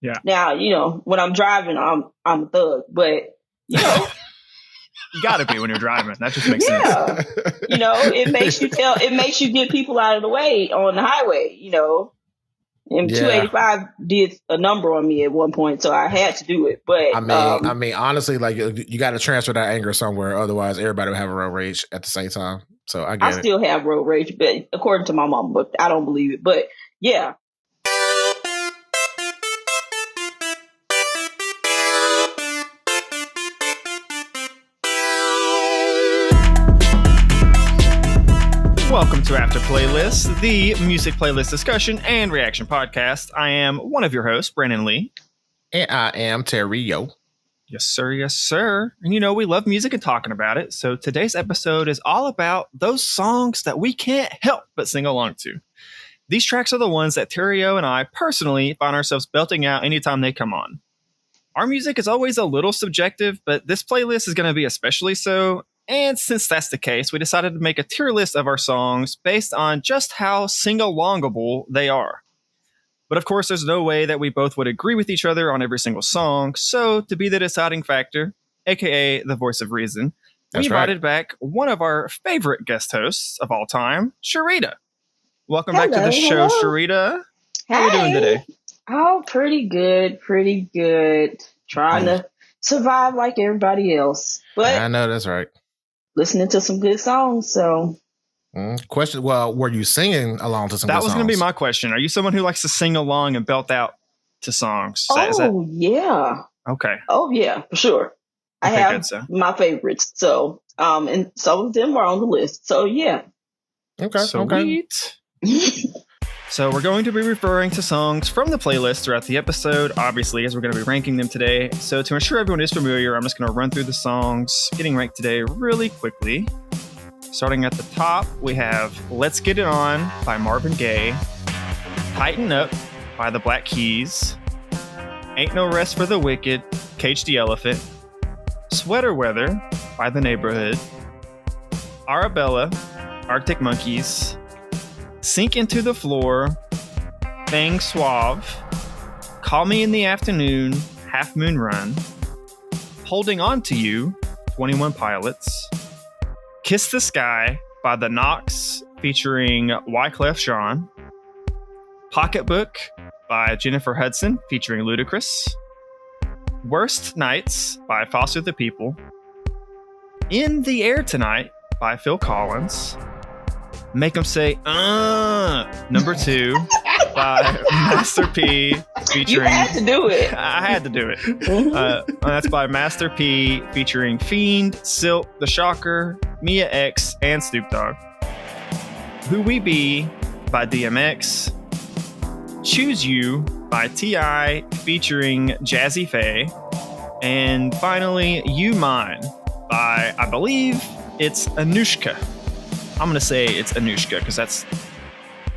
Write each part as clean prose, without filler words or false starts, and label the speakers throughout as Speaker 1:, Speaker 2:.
Speaker 1: Yeah.
Speaker 2: Now, when I'm driving, I'm a thug, but
Speaker 1: you got to be when you're driving. That just makes sense.
Speaker 2: It makes you get people out of the way on the highway. And 285 did a number on me at one point, so I had to do it. But
Speaker 3: I mean, honestly, like you got to transfer that anger somewhere, otherwise everybody would have a road rage at the same time. So I
Speaker 2: still have road rage, but according to my mom, but I don't believe it. But yeah.
Speaker 1: Welcome to After Playlist, the music playlist discussion and reaction podcast. I am one of your hosts, Brandon Lee.
Speaker 3: And I am Terry Yo.
Speaker 1: Yes, sir. Yes, sir. And we love music and talking about it. So today's episode is all about those songs that we can't help but sing along to. These tracks are the ones that Terry Yo and I personally find ourselves belting out anytime they come on. Our music is always a little subjective, but this playlist is going to be especially so. And since that's the case, we decided to make a tier list of our songs based on just how sing-alongable they are. But of course, there's no way that we both would agree with each other on every single song. So to be the deciding factor, aka the voice of reason, we invited back one of our favorite guest hosts of all time, Charita. Welcome back to the show, Charita. How are you doing today?
Speaker 2: Oh, pretty good. Trying to survive like everybody else. But
Speaker 3: I know that's right.
Speaker 2: Listening to some good songs, so.
Speaker 3: Question, well, were you singing along to some good songs?
Speaker 1: That was going to be my question. Are you someone who likes to sing along and belt out to songs?
Speaker 2: Yeah.
Speaker 1: Okay.
Speaker 2: Oh, yeah, for sure. I have my favorites, so, and some of them are on the list, so yeah.
Speaker 3: Okay,
Speaker 1: sweet. So we're going to be referring to songs from the playlist throughout the episode, obviously, as we're going to be ranking them today. So to ensure everyone is familiar, I'm just going to run through the songs getting ranked today really quickly. Starting at the top, we have Let's Get It On by Marvin Gaye, Tighten Up by the Black Keys, Ain't No Rest for the Wicked, Cage the Elephant, Sweater Weather by the Neighbourhood, Arabella, Arctic Monkeys, Sink Into the Floor, Feng, Suave, Call Me in the Afternoon, Half Moon Run, Holding On to You, 21 Pilots, Kiss the Sky by the Knox featuring Wyclef Jean, Pocketbook by Jennifer Hudson featuring Ludacris, Worst Nights by Foster the People, In the Air Tonight by Phil Collins, Make 'Em Say, number 2 by Master P featuring...
Speaker 2: You had to do it.
Speaker 1: I had to do it. That's by Master P featuring Fiend, Silkk, The Shocker, Mia X, and Snoop Dogg. Who We Be by DMX, Chooz U by T.I. featuring Jazze Pha, and finally, You Mine by, I believe, it's Anushka. I'm going to say it's Anushka because that's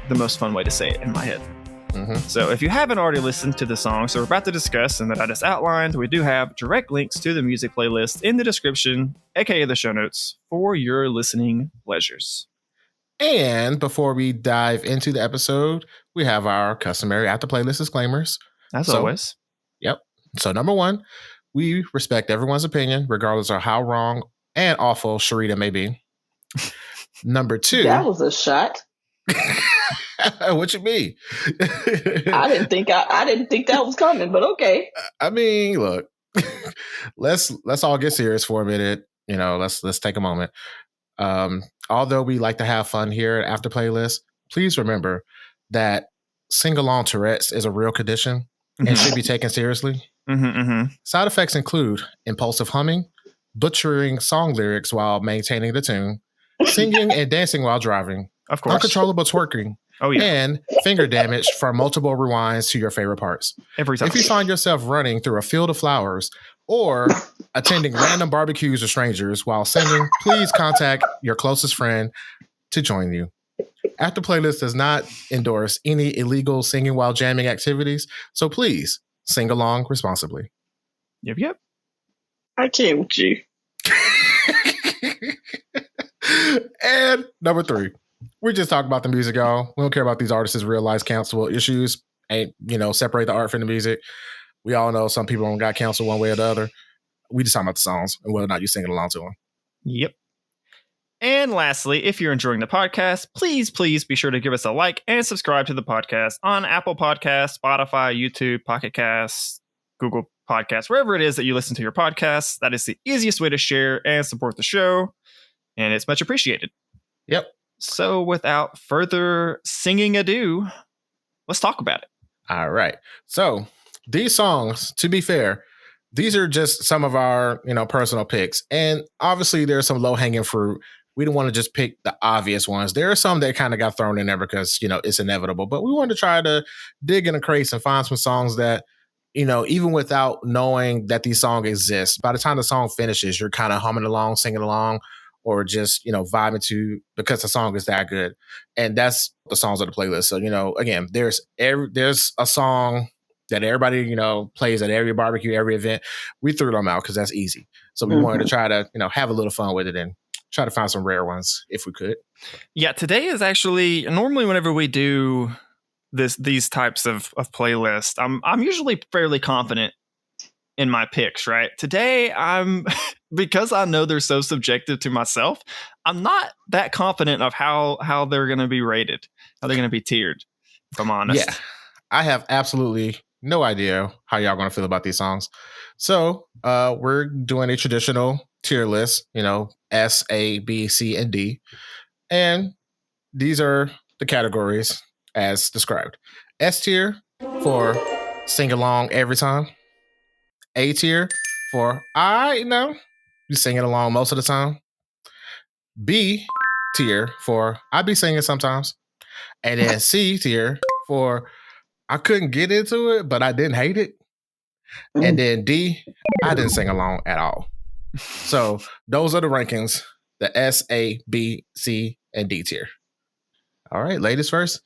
Speaker 1: the most fun way to say it in my head.
Speaker 3: Mm-hmm.
Speaker 1: So if you haven't already listened to the songs that we're about to discuss and that I just outlined, we do have direct links to the music playlist in the description, aka the show notes, for your listening pleasures.
Speaker 3: And before we dive into the episode, we have our customary After Playlist disclaimers.
Speaker 1: As always.
Speaker 3: Yep. So number 1, we respect everyone's opinion, regardless of how wrong and awful Charita may be. Number 2.
Speaker 2: That was a shot.
Speaker 3: What you mean?
Speaker 2: I didn't think that was coming, but okay.
Speaker 3: I mean, look, let's all get serious for a minute. Let's take a moment. Although we like to have fun here at After Playlist, please remember that sing-along Tourette's is a real condition and should be taken seriously. Side effects include impulsive humming, butchering song lyrics while maintaining the tune, singing and dancing while driving,
Speaker 1: of course,
Speaker 3: uncontrollable twerking, and finger damage from multiple rewinds to your favorite parts.
Speaker 1: Every time.
Speaker 3: If you find yourself running through a field of flowers or attending random barbecues with strangers while singing, please contact your closest friend to join you. After Playlist does not endorse any illegal singing while jamming activities, so please sing along responsibly.
Speaker 1: Yep.
Speaker 2: I can't with you.
Speaker 3: And number 3, we just talk about the music, y'all. We don't care about these artists' real life cancelable issues ain't, separate the art from the music. We all know some people got canceled one way or the other. We just talking about the songs and whether or not you're singing along to them.
Speaker 1: Yep. And lastly, if you're enjoying the podcast, please be sure to give us a like and subscribe to the podcast on Apple Podcasts, Spotify, YouTube, Pocket Casts, Google Podcasts, wherever it is that you listen to your podcasts. That is the easiest way to share and support the show, and it's much appreciated.
Speaker 3: Yep.
Speaker 1: So without further singing ado, let's talk about it.
Speaker 3: All right. So these songs, to be fair, these are just some of our, personal picks. And obviously there's some low-hanging fruit. We don't want to just pick the obvious ones. There are some that kind of got thrown in there because, it's inevitable. But we wanted to try to dig in the crates and find some songs that, even without knowing that these songs exist, by the time the song finishes, you're kind of humming along, singing along, or just, vibing to because the song is that good. And that's the songs of the playlist. So, again, there's a song that everybody, plays at every barbecue, every event. We threw them out because that's easy. So we wanted to try to, have a little fun with it and try to find some rare ones if we could.
Speaker 1: Yeah, today is actually, normally whenever we do these types of playlists, I'm usually fairly confident in my picks, right? Today, because I know they're so subjective to myself, I'm not that confident of how they're going to be rated, how they're going to be tiered, if I'm honest.
Speaker 3: Yeah, I have absolutely no idea how y'all going to feel about these songs. So we're doing a traditional tier list, S, A, B, C, and D. And these are the categories as described. S tier for sing along every time. A tier for you sing it along most of the time. B tier for I be singing sometimes. And then C tier for I couldn't get into it, but I didn't hate it. And then D, I didn't sing along at all. So those are the rankings, the S, A, B, C, and D tier. All right, ladies first.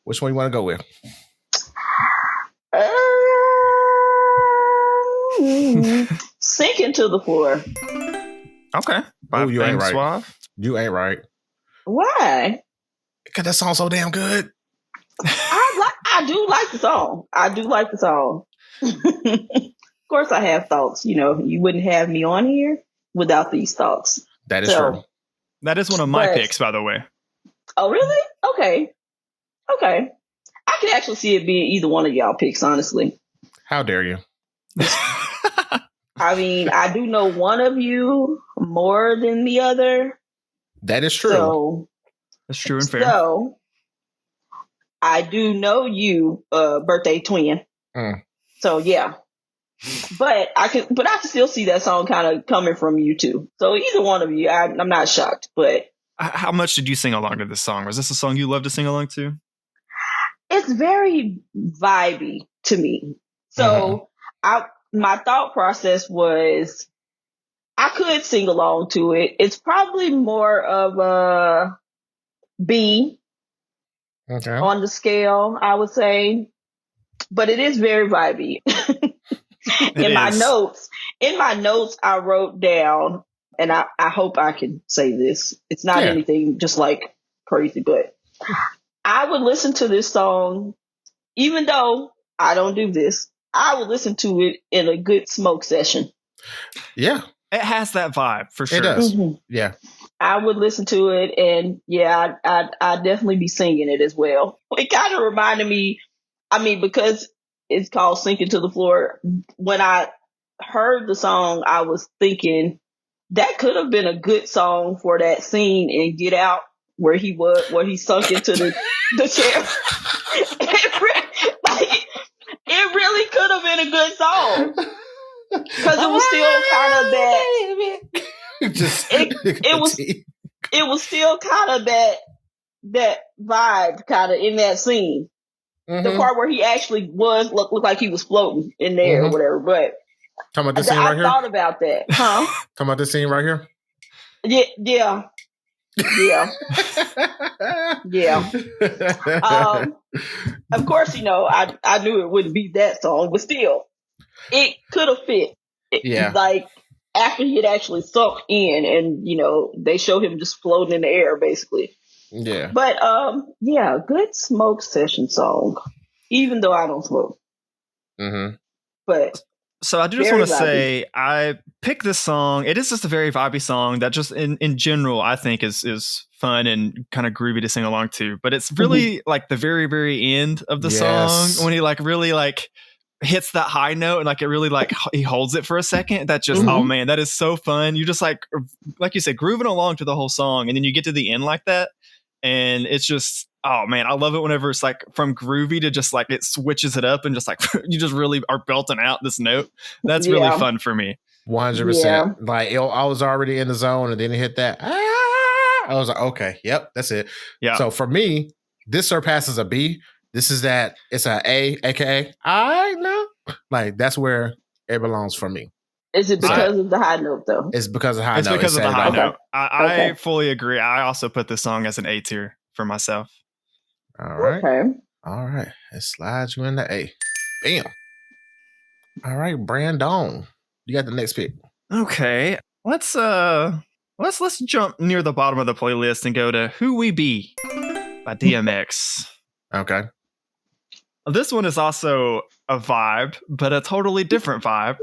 Speaker 3: Which one you want to go with?
Speaker 2: Sinking to the floor.
Speaker 1: Okay.
Speaker 3: Oh, you ain't right.
Speaker 1: Suave.
Speaker 3: You ain't right.
Speaker 2: Why?
Speaker 3: Because that song's so damn good.
Speaker 2: I do like the song. I do like the song. Of course, I have thoughts. You wouldn't have me on here without these thoughts.
Speaker 3: That is true.
Speaker 1: That is one of my picks, by the way.
Speaker 2: Oh, really? Okay. I can actually see it being either one of y'all picks, honestly.
Speaker 3: How dare you?
Speaker 2: I mean, I do know one of you more than the other.
Speaker 3: That is true.
Speaker 2: So,
Speaker 1: that's true and fair.
Speaker 2: So, I do know you, birthday twin. So, yeah. But I can still see that song kind of coming from you too. So either one of you, I'm not shocked. But
Speaker 1: how much did you sing along to this song? Was this a song you love to sing along to?
Speaker 2: It's very vibey to me. So my thought process was I could sing along to it. It's probably more of a B on the scale, I would say. But it is very vibey. In my notes, I wrote down, and I hope I can say this. It's not anything just like crazy, but I would listen to this song, even though I don't do this. I would listen to it in a good smoke session.
Speaker 3: Yeah.
Speaker 1: It has that vibe, for sure.
Speaker 3: It does. Yeah.
Speaker 2: I would listen to it, and I'd definitely be singing it as well. It kind of reminded me, because it's called Sinking to the Floor. When I heard the song, I was thinking that could have been a good song for that scene in Get Out where he sunk into the chair. It really could have been a good song because it was still kind of that. It was still kind of that vibe kind of in that scene. The part where he actually looked like he was floating in there or whatever. But
Speaker 3: talking about this scene right here?
Speaker 2: I thought about that. Huh?
Speaker 3: Talking about this scene right here?
Speaker 2: Yeah. Of course, I knew it wouldn't be that song, but still, it could have fit. Like after he had actually sunk in and, they show him just floating in the air, basically.
Speaker 3: Yeah.
Speaker 2: But, good smoke session song. even though I don't smoke.
Speaker 3: Mm-hmm.
Speaker 2: But
Speaker 1: so I just want to say I picked this song. It is just a very vibey song that just in general I think is fun and kind of groovy to sing along to. But it's really like the very, very end of the song when he like really like hits that high note and like it really like he holds it for a second. That just oh man, that is so fun. You just like you said, grooving along to the whole song, and then you get to the end like that, and it's just oh man, I love it whenever it's like from groovy to just like it switches it up and just like you just really are belting out this note. That's really fun for me.
Speaker 3: 100%. Like I was already in the zone, and then it hit that. I was like, okay, yep, that's it.
Speaker 1: Yeah.
Speaker 3: So for me, this surpasses a B. This is that it's an A, aka I know. Like that's where it belongs for me.
Speaker 2: Is it because of the high note though?
Speaker 3: It's because of high note.
Speaker 1: It's because of the high note. I fully agree. I also put this song as an A tier for myself.
Speaker 3: All right.
Speaker 2: Okay.
Speaker 3: All right. Let's slide you into A. Bam. All right, Brandon. You got the next pick.
Speaker 1: Okay. Let's jump near the bottom of the playlist and go to Who We Be by DMX.
Speaker 3: Okay.
Speaker 1: This one is also a vibe, but a totally different vibe.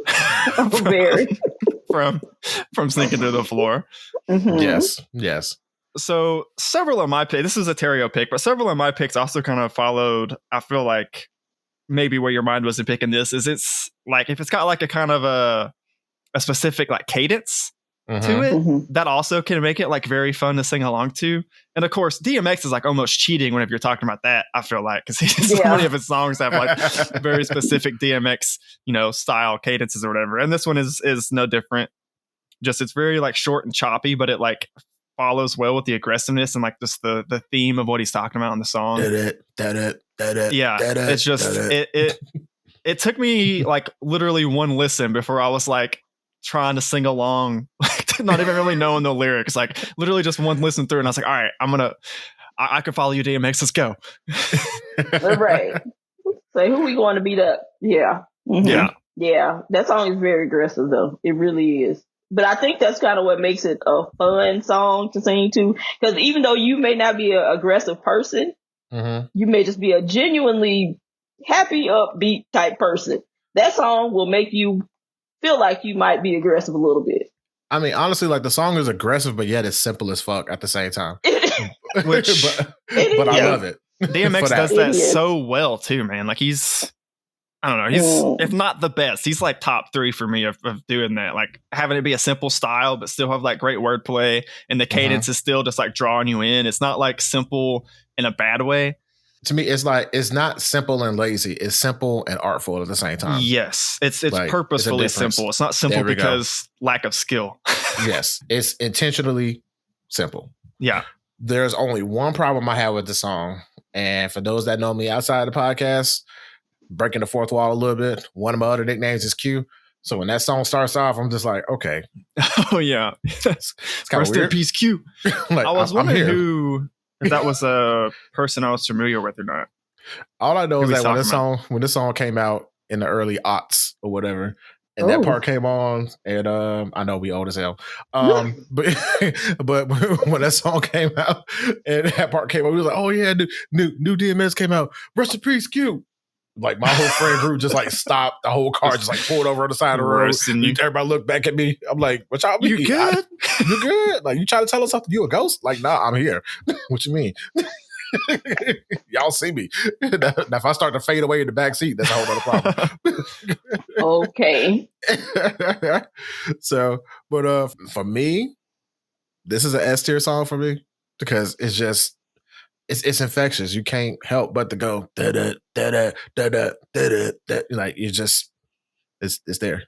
Speaker 1: from Sneaking Through the Floor.
Speaker 3: Mm-hmm. Yes.
Speaker 1: So several of my picks, this is a Terrio pick, but several of my picks also kind of followed, I feel like maybe where your mind wasn't picking this, is it's like if it's got like a kind of a specific like cadence to it, that also can make it like very fun to sing along to. And of course, DMX is like almost cheating whenever you're talking about that, I feel like, because so many of his songs have like very specific DMX, style cadences or whatever. And this one is no different. Just it's very like short and choppy, but it like follows well with the aggressiveness and like just the theme of what he's talking about in the song. It's just it took me like literally one listen before I was like trying to sing along, like not even really knowing the lyrics, like literally just one listen through, and I was like, all right, I can follow you, DMX, let's go.
Speaker 2: Right. So who we going to beat up? Yeah. Yeah. That song is very aggressive though. It really is. But I think that's kind of what makes it a fun song to sing to. Because even though you may not be an aggressive person, you may just be a genuinely happy, upbeat type person. That song will make you feel like you might be aggressive a little bit.
Speaker 3: I mean, honestly, like the song is aggressive, but yet it's simple as fuck at the same time. but I love it.
Speaker 1: DMX does that so well too, man. Like he's if not the best, he's like top 3 for me of doing that. Like having it be a simple style, but still have like great wordplay, and the cadence is still just like drawing you in. It's not like simple in a bad way.
Speaker 3: To me, it's like it's not simple and lazy. It's simple and artful at the same time.
Speaker 1: Yes, it's like, purposefully simple. It's not simple because lack of skill.
Speaker 3: Yes, it's intentionally simple.
Speaker 1: Yeah.
Speaker 3: There's only one problem I have with the song, and for those that know me outside the podcast, breaking the fourth wall a little bit, one of my other nicknames is Q. So when that song starts off, I'm just like, okay.
Speaker 1: Oh yeah,
Speaker 3: it's kind of
Speaker 1: weird. Rest in peace, Q.
Speaker 3: Like,
Speaker 1: I was wondering if that was a person I was familiar with or not.
Speaker 3: All I know is that when this song came out in the early aughts or whatever, and that part came on, and I know we old as hell, but when that song came out and that part came on, we was like, oh yeah, new DMX came out, rest in peace, Q. Like my whole friend group just like stopped, the whole car just like pulled over on the side of the road. Everybody looked back at me. I'm like, what y'all mean?
Speaker 1: You good?
Speaker 3: You good? Like you trying to tell us something? You a ghost? Like, nah, I'm here. What you mean? Y'all see me. Now, if I start to fade away in the back seat, that's a whole other problem.
Speaker 2: Okay.
Speaker 3: So, but for me, this is an S tier song for me because it's just it's infectious. You can't help but to go da da da da da da da da. Like you just it's there.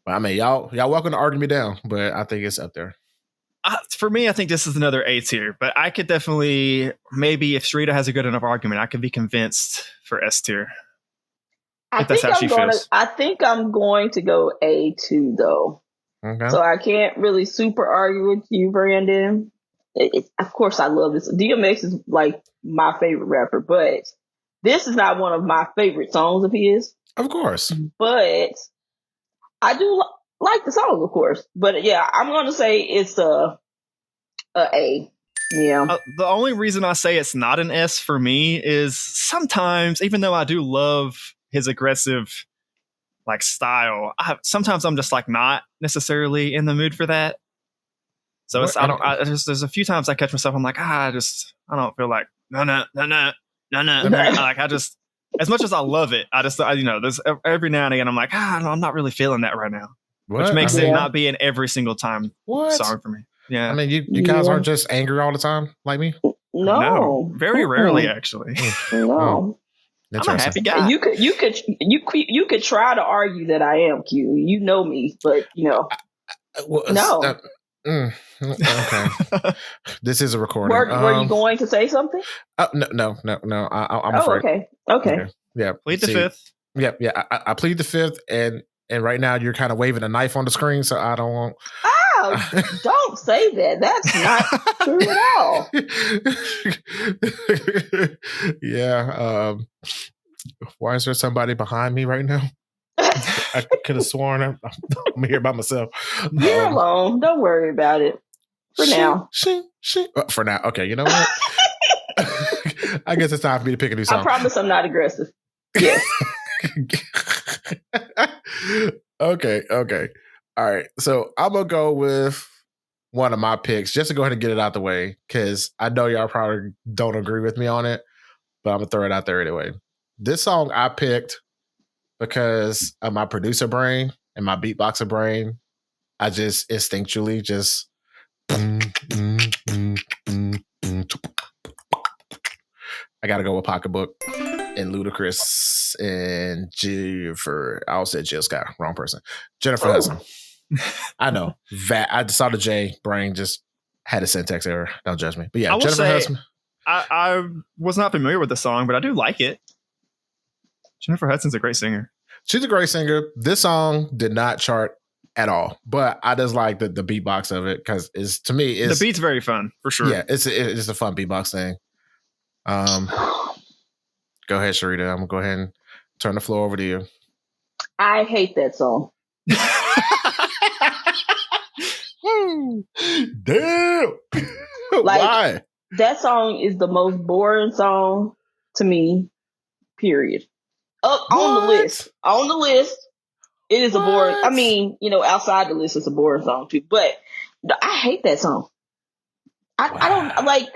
Speaker 3: But I mean, y'all welcome to argue me down, but I think it's up there.
Speaker 1: For me, I think this is another A tier, but I could definitely, maybe if Charita has a good enough argument, I could be convinced for S tier.
Speaker 2: I think I'm going to go A2 though. Okay. So I can't really super argue with you, Brandon. Of course, I love this. DMX is like my favorite rapper, but this is not one of my favorite songs of his.
Speaker 3: Of course.
Speaker 2: But I do like the song, of course. But yeah, I'm going to say it's a A. Yeah.
Speaker 1: The only reason I say it's not an S for me is sometimes, even though I do love his aggressive like style, sometimes I'm just like not necessarily in the mood for that. So there's a few times I catch myself, I'm like, I don't feel like no. Like as much as I love it, there's every now and again I'm like, I'm not really feeling that right now.
Speaker 3: What?
Speaker 1: Which makes it not be an every single time song for me. Yeah.
Speaker 3: I mean, you guys aren't just angry all the time like me?
Speaker 2: No.
Speaker 1: Very rarely, actually.
Speaker 2: No.
Speaker 1: I'm a happy guy.
Speaker 2: You could try to argue that I am Q. You know me, but no.
Speaker 3: Okay. This is a recording.
Speaker 2: Were you going to say something?
Speaker 3: No. I'm afraid.
Speaker 2: Okay.
Speaker 3: Yeah.
Speaker 1: Plead the fifth.
Speaker 3: Yeah. I plead the fifth, and right now you're kind of waving a knife on the screen, so I don't want.
Speaker 2: Oh, don't say that. That's not true at all.
Speaker 3: Yeah. Why is there somebody behind me right now? I could have sworn I'm here by myself.
Speaker 2: You're alone. Don't worry about it. For now.
Speaker 3: For now. Okay, you know what? I guess it's time for me to pick a new song.
Speaker 2: I promise I'm not aggressive. Yes.
Speaker 3: Okay. All right. So I'm going to go with one of my picks just to go ahead and get it out the way, because I know y'all probably don't agree with me on it, but I'm going to throw it out there anyway. This song I picked because of my producer brain and my beatboxer brain. I just instinctually just I got to go with Pocketbook and Ludacris and Jennifer. I also said Jill Scott. Wrong person. Jennifer Hudson. I know. I saw the J brain just had a syntax error. Don't judge me. But yeah, Jennifer Hudson.
Speaker 1: I was not familiar with the song, but I do like it. Jennifer Hudson's a great singer.
Speaker 3: She's a great singer. This song did not chart at all, but I just like the beatbox of it because to me the
Speaker 1: beat's very fun for sure.
Speaker 3: Yeah, it's a fun beatbox thing. Go ahead, Charita. I'm gonna go ahead and turn the floor over to you.
Speaker 2: I hate that song.
Speaker 3: Damn. Why?
Speaker 2: That song is the most boring song to me. Period. On the list, it is a boring. I mean, outside the list, it's a boring song too. But I hate that song. I don't like.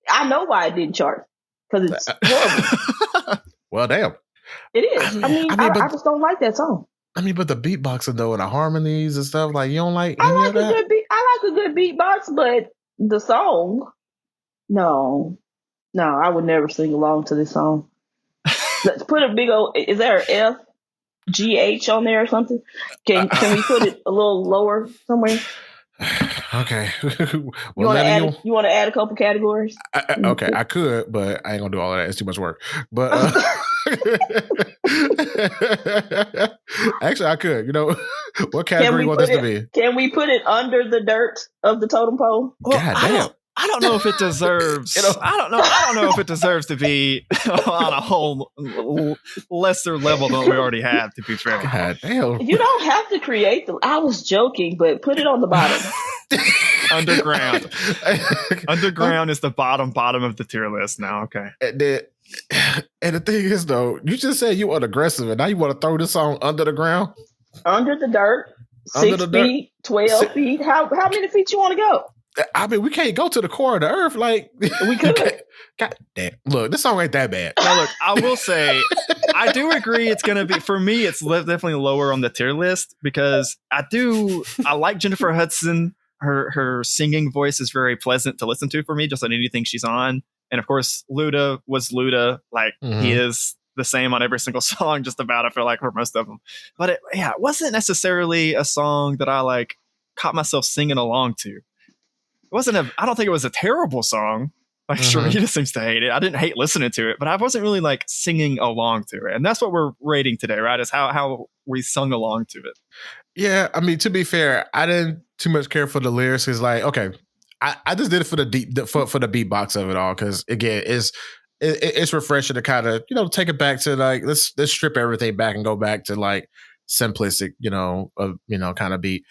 Speaker 2: I know why it didn't chart because it's horrible.
Speaker 3: Well, damn.
Speaker 2: It is. I just don't like that song.
Speaker 3: I mean, but the beatboxing though, and the harmonies and stuff, like you don't like any of that?
Speaker 2: I like a good beatbox, but the song, no, I would never sing along to this song. Let's put a big old. Is there an FGH on there or something? Can we put it a little lower somewhere?
Speaker 3: Okay.
Speaker 2: Well, you want to add a couple categories?
Speaker 3: Okay, I could, but I ain't gonna do all of that. It's too much work. But actually, I could. What category you want this to be?
Speaker 2: Can we put it under the dirt of the totem pole?
Speaker 3: God damn.
Speaker 1: I don't know if it deserves. I don't know if it deserves to be on a whole lesser level than we already have. To be fair,
Speaker 3: God damn.
Speaker 2: You don't have to create the. I was joking, but put it on the bottom.
Speaker 1: Underground. Underground is the bottom of the tier list now. Okay.
Speaker 3: And the thing is, though, you just said you want aggressive, and now you want to throw this song under the ground,
Speaker 2: under the dirt, 6 feet, 12 feet. How many feet you want to go?
Speaker 3: I mean, we can't go to the core of the earth. Like
Speaker 2: we could.
Speaker 3: God damn! Look, this song ain't that bad.
Speaker 1: Now, look, I will say, I do agree. It's gonna be for me. It's definitely lower on the tier list because I like Jennifer Hudson. Her singing voice is very pleasant to listen to for me, just on anything she's on. And of course, Luda was Luda. Like he is the same on every single song, just about. I feel like for most of them. But it wasn't necessarily a song that I caught myself singing along to. I don't think it was a terrible song. Like Charita seems to hate it. I didn't hate listening to it, but I wasn't really singing along to it. And that's what we're rating today, right? Is how we sung along to it.
Speaker 3: Yeah, I mean, to be fair, I didn't too much care for the lyrics. It's okay, I just did it for the the beatbox of it all because again, it's refreshing to kind of take it back to let's strip everything back and go back to simplistic kind of beat.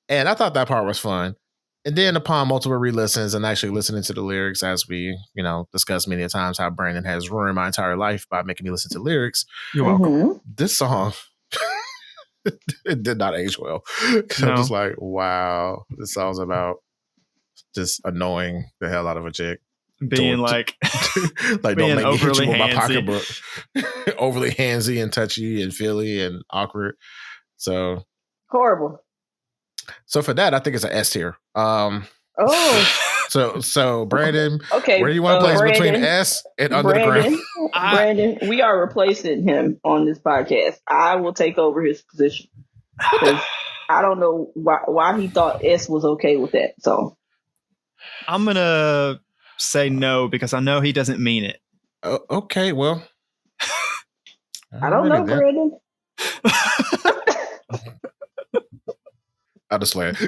Speaker 3: And I thought that part was fun. And then upon multiple re-listens and actually listening to the lyrics, as we, discussed many times how Brandon has ruined my entire life by making me listen to lyrics.
Speaker 1: You're welcome.
Speaker 3: This song, it did not age well.
Speaker 1: No.
Speaker 3: I'm just like, wow, this song's about just annoying the hell out of a chick.
Speaker 1: Being like
Speaker 3: don't
Speaker 1: being
Speaker 3: make me hit
Speaker 1: overly
Speaker 3: you with my
Speaker 1: handsy.
Speaker 3: pocketbook. Overly handsy and touchy and feely and awkward. So
Speaker 2: Horrible.
Speaker 3: So for that, I think it's an S tier. So Brandon,
Speaker 2: okay,
Speaker 3: where do you want to place between S and Under the Ground?
Speaker 2: Brandon, we are replacing him on this podcast. I will take over his position because I don't know why he thought S was okay with that. So
Speaker 1: I'm gonna say no because I know he doesn't mean it.
Speaker 3: Okay, well,
Speaker 2: I don't know, Brandon.
Speaker 3: I'll just play
Speaker 1: it.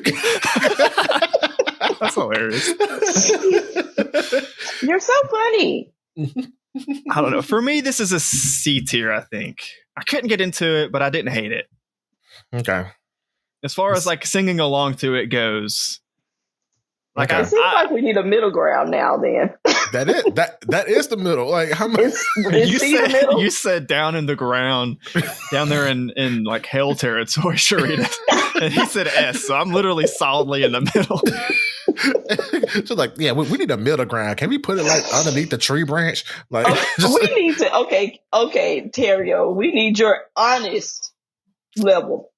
Speaker 1: That's hilarious.
Speaker 2: You're so funny.
Speaker 1: I don't know. For me, this is a C tier, I think. I couldn't get into it, but I didn't hate it.
Speaker 3: Okay.
Speaker 1: As far as like singing along to it goes. Like
Speaker 2: it seems like we need a middle ground now then.
Speaker 3: That is the middle. Like how much
Speaker 1: you said down in the ground, down there in like hell territory, Charita. And he said S, so I'm literally solidly in the middle.
Speaker 3: So like, yeah, we need a middle ground. Can we put it like underneath the tree branch? Like
Speaker 2: we need to okay, Terrio, we need your honest level.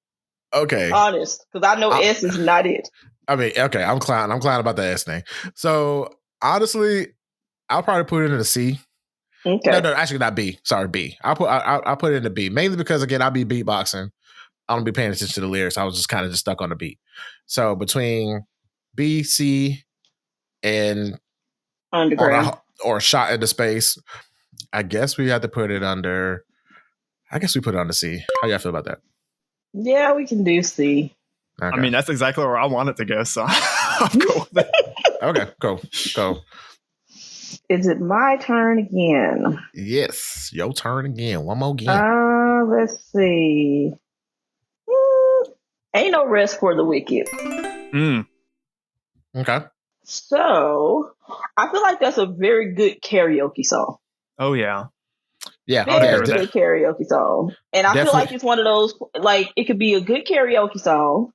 Speaker 3: Okay.
Speaker 2: Honest. Because I know S is not it.
Speaker 3: I mean, okay, I'm clown about the S thing. So honestly, I'll probably put it in a C.
Speaker 2: Okay.
Speaker 3: No, actually not B. Sorry, B. I'll put it in a B. Mainly because again, I'll be beatboxing. I don't be paying attention to the lyrics. I was just kind of stuck on the beat. So between B, C, and
Speaker 2: Underground
Speaker 3: or Shot into Space, I guess we have to put it under. I guess we put it under C. How y'all feel about that?
Speaker 2: Yeah, we can do C.
Speaker 1: Okay. I mean, that's exactly where I want it to go, so I'm cool with it.
Speaker 3: Okay, go.
Speaker 2: Is it my turn again?
Speaker 3: Yes, your turn again. One more game.
Speaker 2: Let's see. Ain't no rest for the wicked.
Speaker 3: Okay.
Speaker 2: So, I feel like that's a very good karaoke song.
Speaker 1: Oh, yeah.
Speaker 3: Yeah,
Speaker 2: very good karaoke song. And I feel like it's one of those, like, it could be a good karaoke song.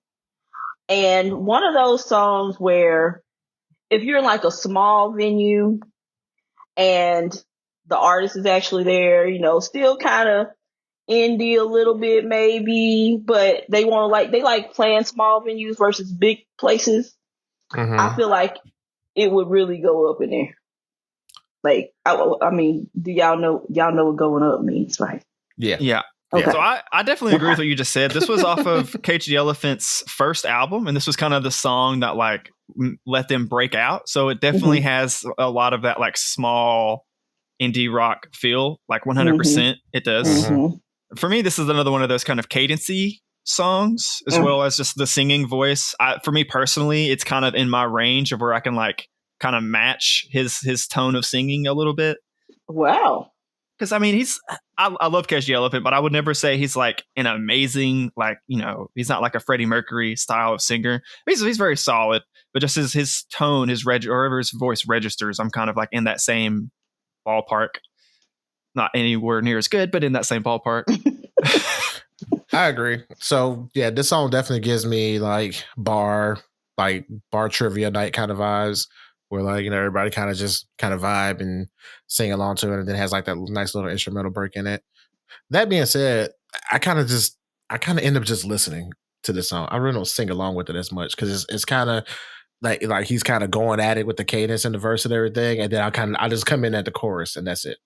Speaker 2: And one of those songs where if you're in like a small venue and the artist is actually there, still kind of indie a little bit maybe, but they like playing small venues versus big places. Mm-hmm. I feel like it would really go up in there. Like, I mean, do y'all know what going up means, right?
Speaker 1: Yeah. Okay. So I definitely agree with what you just said. This was off of Cage the Elephant's first album, and this was kind of the song that like let them break out. So it definitely has a lot of that like small indie rock feel, like 100%. It does. For me, this is another one of those kind of cadency songs, as well as just the singing voice. For me personally, it's kind of in my range of where I can like kind of match his tone of singing a little bit.
Speaker 2: Wow.
Speaker 1: Because I mean, I love Cage the Elephant, but I would never say he's like an amazing, like, he's not like a Freddie Mercury style of singer. He's very solid, but just his tone, wherever his voice registers, I'm kind of like in that same ballpark. Not anywhere near as good, but in that same ballpark.
Speaker 3: I agree. So yeah, this song definitely gives me like bar trivia night kind of vibes. Where like, everybody kind of vibe and sing along to it, and then has like that nice little instrumental break in it. That being said, I kind of end up just listening to this song. I really don't sing along with it as much because it's kind of like he's kind of going at it with the cadence and the verse and everything, and then I just come in at the chorus and that's it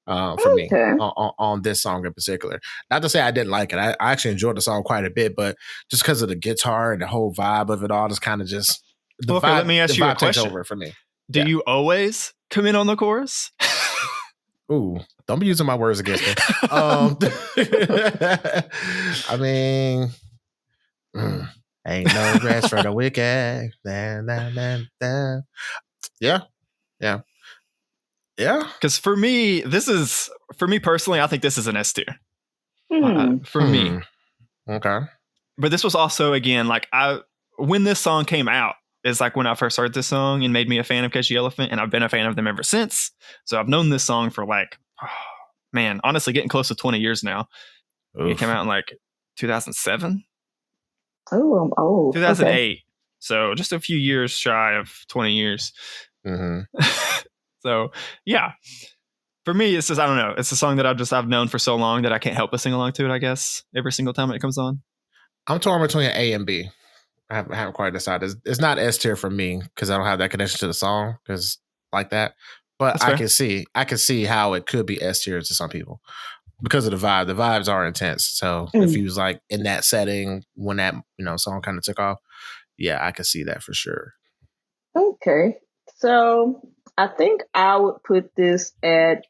Speaker 3: for me on this song in particular. Not to say I didn't like it. I actually enjoyed the song quite a bit, but just because of the guitar and the whole vibe of it all, just kind of just.
Speaker 1: Let me ask you a question.
Speaker 3: Over for me.
Speaker 1: Do you always come in on the chorus?
Speaker 3: Ooh, don't be using my words against me. I mean, ain't no rest for the wicked. Yeah.
Speaker 1: Because for me personally, I think this is an S tier. For me.
Speaker 3: Okay.
Speaker 1: But this was also, again, like when this song came out, is like when I first heard this song and made me a fan of Catch the Elephant, and I've been a fan of them ever since. So I've known this song for like, man, honestly, getting close to 20 years now. It came out in like 2007.
Speaker 2: Oh, I'm old.
Speaker 1: 2008.
Speaker 2: Okay.
Speaker 1: So just a few years shy of 20 years.
Speaker 3: Mm-hmm.
Speaker 1: So yeah, for me, it's just, I don't know. It's a song that I've known for so long that I can't help but sing along to it, I guess, every single time it comes on.
Speaker 3: I'm torn between A and B. I haven't quite decided. It's not S tier for me because I don't have that connection to the song because like that. But
Speaker 1: That's
Speaker 3: I
Speaker 1: fair.
Speaker 3: can see how it could be S tier to some people because of the vibe. The vibes are intense. So if he was like in that setting when that song kind of took off, yeah, I could see that for sure.
Speaker 2: Okay. So I think I would put this at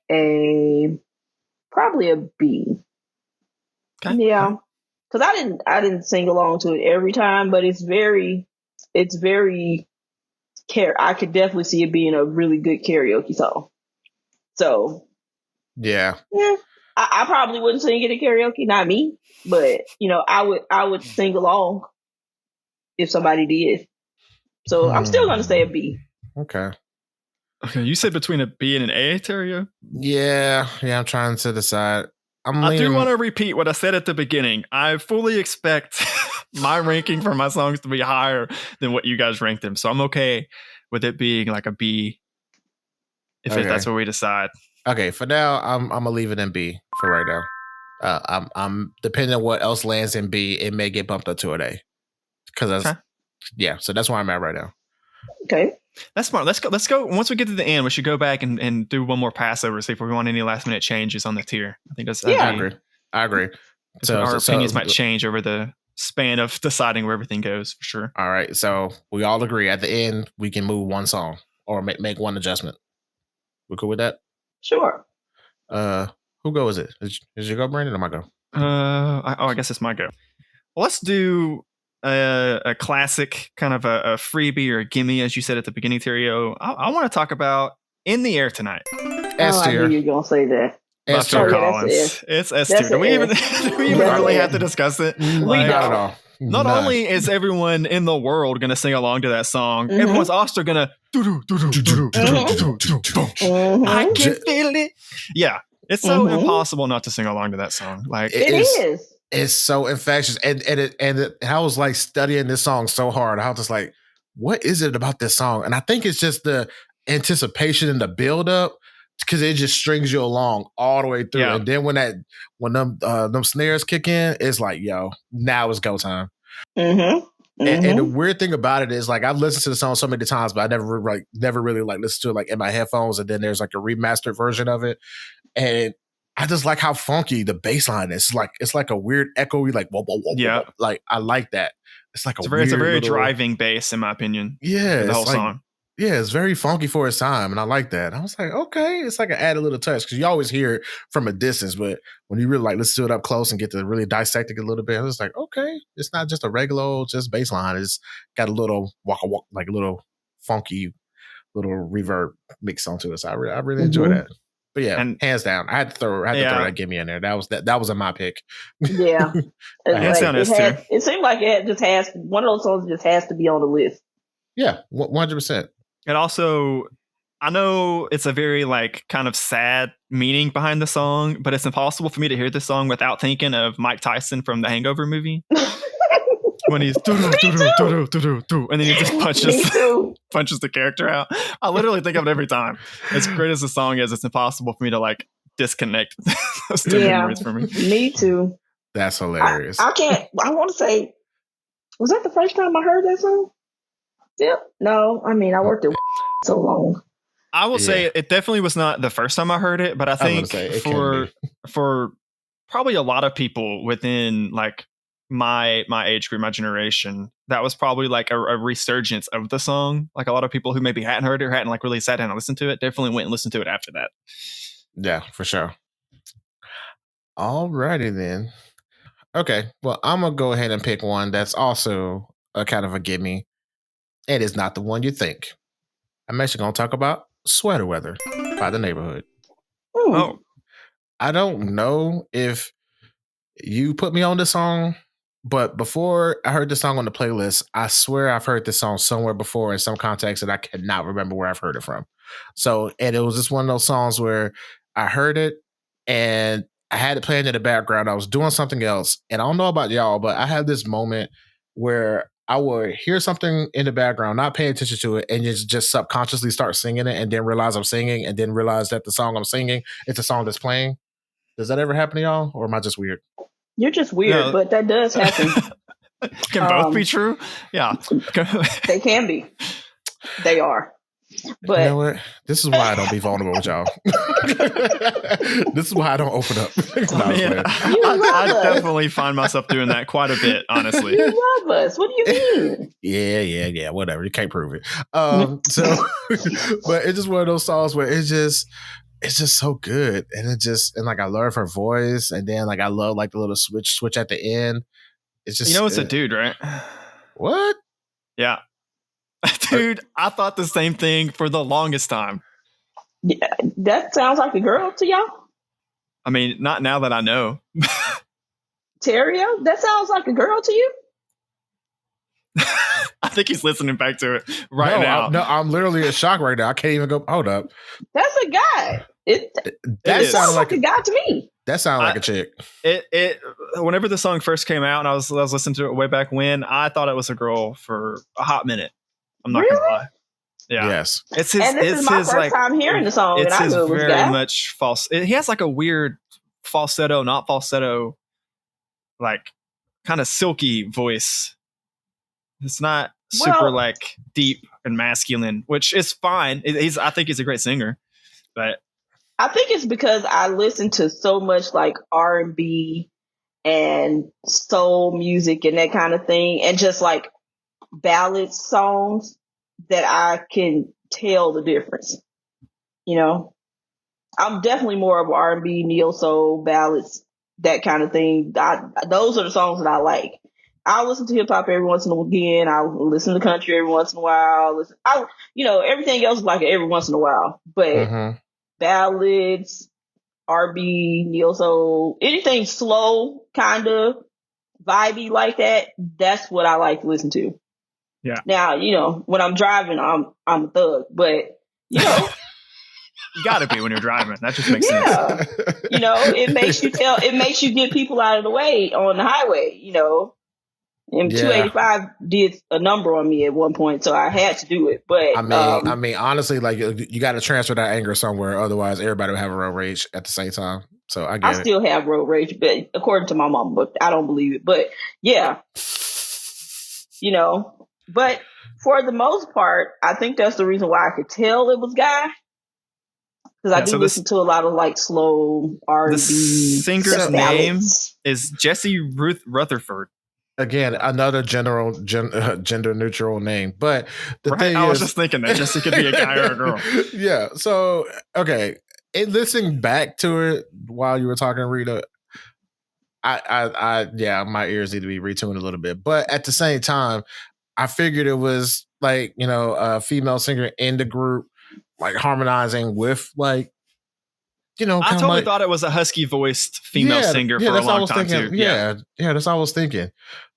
Speaker 2: probably a B.
Speaker 1: Okay.
Speaker 2: Yeah. Because I didn't sing along to it every time, but it's very I could definitely see it being a really good karaoke song. So
Speaker 3: yeah,
Speaker 2: I probably wouldn't sing it at karaoke, not me, but I would sing along if somebody did. So I'm still gonna say a B.
Speaker 3: Okay.
Speaker 1: Okay, you said between a B and an A, Terrio?
Speaker 3: Yeah, I'm trying to decide.
Speaker 1: I do want to repeat what I said at the beginning. I fully expect my ranking for my songs to be higher than what you guys ranked them. So I'm okay with it being like a B if that's what we decide.
Speaker 3: Okay, for now, I'm gonna leave it in B for right now. I'm depending on what else lands in B, it may get bumped up to an A. Because so that's where I'm at right now.
Speaker 2: Okay.
Speaker 1: That's smart. Let's go. Once we get to the end, we should go back and do one more pass over, see if we want any last minute changes on the tier. I think that's
Speaker 3: I agree.
Speaker 1: So our opinions might change over the span of deciding where everything goes for sure.
Speaker 3: All right. So we all agree at the end we can move one song or make one adjustment. We cool with that?
Speaker 2: Sure.
Speaker 3: Who go is it? Is your go, Brandon, or my go?
Speaker 1: I guess it's my go. Well, let's do a classic, kind of a freebie or a gimme, as you said at the beginning, Terrio. I want to talk about In the Air Tonight.
Speaker 3: S tier.
Speaker 2: I knew you were gonna say that.
Speaker 1: Buster Collins. It's S tier. Do we even really have to discuss it?
Speaker 3: Not at all.
Speaker 1: Not only is everyone in the world going to sing along to that song, everyone's also going to I can feel it. Yeah. It's so impossible not to sing along to that song. Like
Speaker 2: it is.
Speaker 3: It's so infectious. And I was like studying this song so hard. I was just like, what is it about this song? And I think it's just the anticipation and the build up because it just strings you along all the way through. Yeah. And then when them snares kick in, it's like, yo, now it's go time. And the weird thing about it is like I've listened to the song so many times, but I never really like listened to it like in my headphones. And then there's like a remastered version of it. And I just like how funky the bass line is. It's like a weird echoey, like whoa, whoa, whoa, whoa. Like I like that. It's like it's a very little,
Speaker 1: driving bass, in my opinion.
Speaker 3: Yeah,
Speaker 1: the whole song.
Speaker 3: Yeah, it's very funky for its time, and I like that. I was like, okay, it's like an added little touch because you always hear it from a distance, but when you really like listen to it up close and get to really dissect it a little bit, it's like, okay, it's not just a regular old just bass line. It's got a little walk, like a little funky little reverb mix onto it. So I really enjoy that. But yeah, and hands down, I had to throw that gimme in there. That was my pick.
Speaker 2: Yeah,
Speaker 1: hands down is too.
Speaker 2: It seemed like it just has one of those songs just has to be on the list.
Speaker 3: Yeah, 100%.
Speaker 1: And also, I know it's a very like kind of sad meaning behind the song, but it's impossible for me to hear this song without thinking of Mike Tyson from the Hangover movie. When he's and then he just punches the character out. I literally think of it every time. As great as the song is, it's impossible for me to like disconnect those two memories for me.
Speaker 2: Me too.
Speaker 3: That's hilarious.
Speaker 2: I can't. I want to say, was that the first time I heard that song? Yeah. No, I mean I worked it so long.
Speaker 1: I will say it definitely was not the first time I heard it, but I think for probably a lot of people within like my age group, my generation, that was probably like a resurgence of the song. Like a lot of people who maybe hadn't heard it or hadn't like really sat down and listened to it definitely went and listened to it after that.
Speaker 3: Yeah, for sure. Alrighty then. Okay, well, I'm gonna go ahead and pick one that's also a kind of a gimme. It is not the one you think. I'm actually gonna talk about Sweater Weather by the Neighbourhood.
Speaker 1: Oh.
Speaker 3: I don't know if you put me on this song But before I heard this song on the playlist, I swear I've heard this song somewhere before in some context that I cannot remember where I've heard it from. So, and it was just one of those songs where I heard it and I had it playing in the background. I was doing something else. And I don't know about y'all, but I had this moment where I would hear something in the background, not pay attention to it, and just subconsciously start singing it and then realize I'm singing and then realize that the song I'm singing, it's a song that's playing. Does that ever happen to y'all? Or am I just weird?
Speaker 2: You're just weird, but that does happen.
Speaker 1: Can both be true? Yeah.
Speaker 2: They can be. They are. But
Speaker 3: you know what? This is why I don't be vulnerable with y'all. This is why I don't open up.
Speaker 1: I definitely find myself doing that quite a bit, honestly.
Speaker 2: You love us. What do you mean?
Speaker 3: Yeah. Whatever. You can't prove it. But it's just one of those songs where it's just so good. And and like I love her voice. And then like I love like the little switch at the end. It's just
Speaker 1: it's a dude, right?
Speaker 3: What?
Speaker 1: Yeah. Dude, I thought the same thing for the longest time.
Speaker 2: Yeah, that sounds like a girl to y'all?
Speaker 1: I mean, not now that I know.
Speaker 2: Terrio, that sounds like a girl to you?
Speaker 1: I think he's listening back to it now.
Speaker 3: I'm literally in shock right now. I can't even go. Hold up.
Speaker 2: That's a guy. That sounds like a guy to me.
Speaker 3: That sounds like a chick.
Speaker 1: It whenever the song first came out and I was listening to it way back when, I thought it was a girl for a hot minute. I'm not gonna lie. Yeah.
Speaker 3: Yes.
Speaker 1: It's his.
Speaker 2: And this is my first time hearing the song.
Speaker 1: It's
Speaker 2: and I
Speaker 1: his
Speaker 2: knew it was
Speaker 1: very
Speaker 2: guy.
Speaker 1: much false. He has like a weird falsetto, not falsetto, like kind of silky voice. It's not super like deep and masculine, which is fine. I think he's a great singer, but
Speaker 2: I think it's because I listen to so much like R&B and soul music and that kind of thing, and just like ballad songs that I can tell the difference. You know, I'm definitely more of R&B, neo soul, ballads, that kind of thing. Those are the songs that I like. I listen to hip hop every once in a while. Again, I listen to country every once in a while. Everything else is like every once in a while. But ballads, R&B, neo soul, anything slow, kind of vibey like that, that's what I like to listen to.
Speaker 1: Yeah.
Speaker 2: Now, when I'm driving, I'm a thug, but you
Speaker 1: gotta be when you're driving. That just makes sense.
Speaker 2: It makes you get people out of the way on the highway, And 285 did a number on me at one point, so I had to do it. But
Speaker 3: I mean, honestly, like you got to transfer that anger somewhere, otherwise everybody will have a road rage at the same time. So I
Speaker 2: still have road rage, but according to my mom, but I don't believe it. But yeah, But for the most part, I think that's the reason why I could tell it was Guy. Because I do listen to a lot of like slow R&B.
Speaker 1: The singer's name is Jesse Rutherford.
Speaker 3: Again, another gender neutral name. But the thing
Speaker 1: I was just thinking that Jesse could be a guy or a girl.
Speaker 3: Yeah. So, okay. And listening back to it while you were talking, Rita, my ears need to be retuned a little bit. But at the same time, I figured it was like, a female singer in the group, like harmonizing with like,
Speaker 1: I totally thought it was a husky voiced female singer for a long time too.
Speaker 3: Yeah, that's what I was thinking.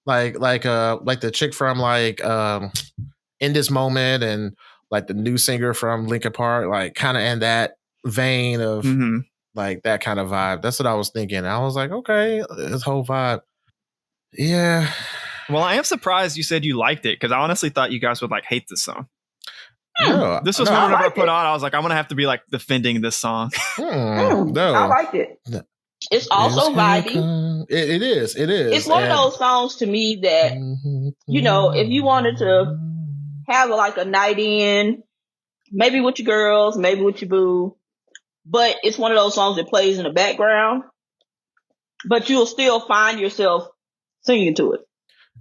Speaker 3: Like the chick from like In This Moment and like the new singer from Linkin Park, like kind of in that vein of like that kind of vibe. That's what I was thinking. I was like, okay, this whole vibe. Yeah.
Speaker 1: Well, I am surprised you said you liked it because I honestly thought you guys would like hate this song.
Speaker 3: No,
Speaker 1: this was one I put on. I was like, I'm gonna have to be like defending this song.
Speaker 3: No,
Speaker 2: I liked it. It's also vibey.
Speaker 3: It is.
Speaker 2: It's one of those songs to me that if you wanted to have like a night in, maybe with your girls, maybe with your boo, but it's one of those songs that plays in the background, but you'll still find yourself singing to it.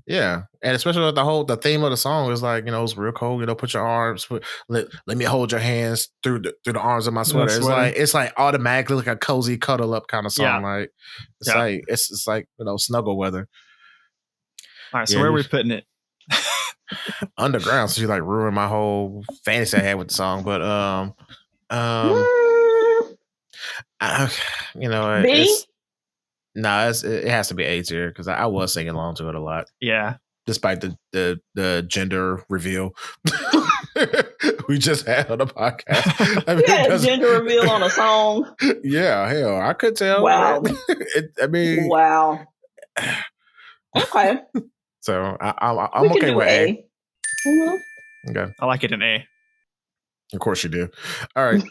Speaker 3: Yeah, and especially with the theme of the song is like, it's real cold. Put your arms, let me hold your hands through the arms of my sweater. It's like automatically like a cozy cuddle up kind of song. Like it's like snuggle weather.
Speaker 1: All right, so where are we putting it?
Speaker 3: Underground. So you like ruined my whole fantasy I had with the song, but
Speaker 2: B?
Speaker 3: No, it has to be A tier because I was singing along to it a lot.
Speaker 1: Yeah.
Speaker 3: Despite the gender reveal we just had on the podcast.
Speaker 2: I mean, yeah, gender reveal on a song.
Speaker 3: Yeah, hell, I could tell.
Speaker 2: Wow.
Speaker 3: Wow.
Speaker 2: Okay.
Speaker 3: So I'm okay with A. Mm-hmm. Okay.
Speaker 1: I like it in A.
Speaker 3: Of course you do. All right.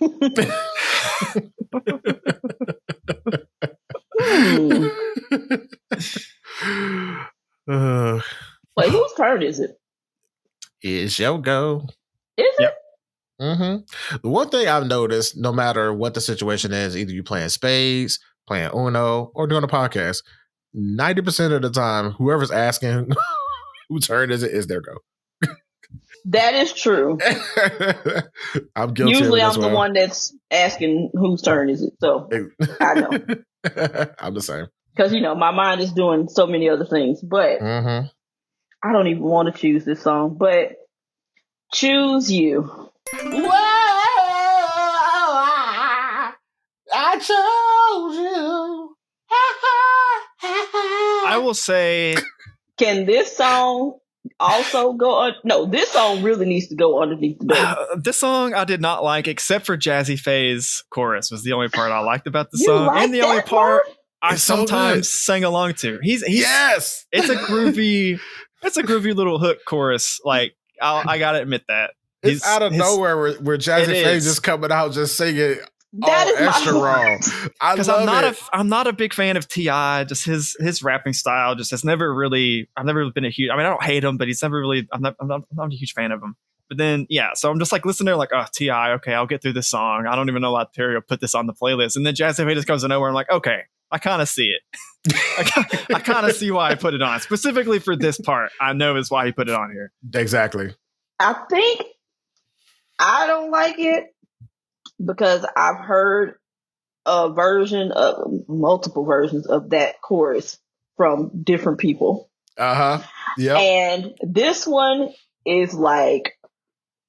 Speaker 2: Wait, whose turn is it?
Speaker 3: It's your go.
Speaker 2: Is it?
Speaker 1: Yep.
Speaker 3: Mm-hmm. The one thing I've noticed, no matter what the situation is, either you playing spades, playing Uno, or doing a podcast, 90% of the time, whoever's asking whose turn is it is their go.
Speaker 2: That is true.
Speaker 3: I'm guilty.
Speaker 2: Usually I'm the one that's asking whose turn is it. So I know.
Speaker 3: I'm the same.
Speaker 2: Because, my mind is doing so many other things. But I don't even want to choose this song. But Chooz U.
Speaker 3: Whoa, I chose you.
Speaker 1: I will say...
Speaker 2: Can this song... also go on. No, this song really needs to go underneath the door.
Speaker 1: This song I did not like, except for Jazze Pha's chorus was the only part I liked about the song, and the only part I sometimes sang along to. He's
Speaker 3: yes,
Speaker 1: it's a groovy little hook chorus. Like I gotta admit that
Speaker 3: it's out of nowhere where Jazze Pha just coming out just singing.
Speaker 2: That is
Speaker 3: extra wrong.
Speaker 1: Because I'm not a big fan of T.I. Just his rapping style just has never really. I've never been a huge. I mean, I don't hate him, but he's never really. I'm not a huge fan of him. But then so I'm just like listening to like, oh, T.I. Okay, I'll get through this song. I don't even know why Terry will put this on the playlist. And then Jazze Pha just comes to nowhere. I'm like, okay, I kind of see it. I kind of see why I put it on specifically for this part. I know is why he put it on here.
Speaker 3: Exactly.
Speaker 2: I think I don't like it. Because I've heard multiple versions of that chorus from different people.
Speaker 3: Yeah.
Speaker 2: And this one is like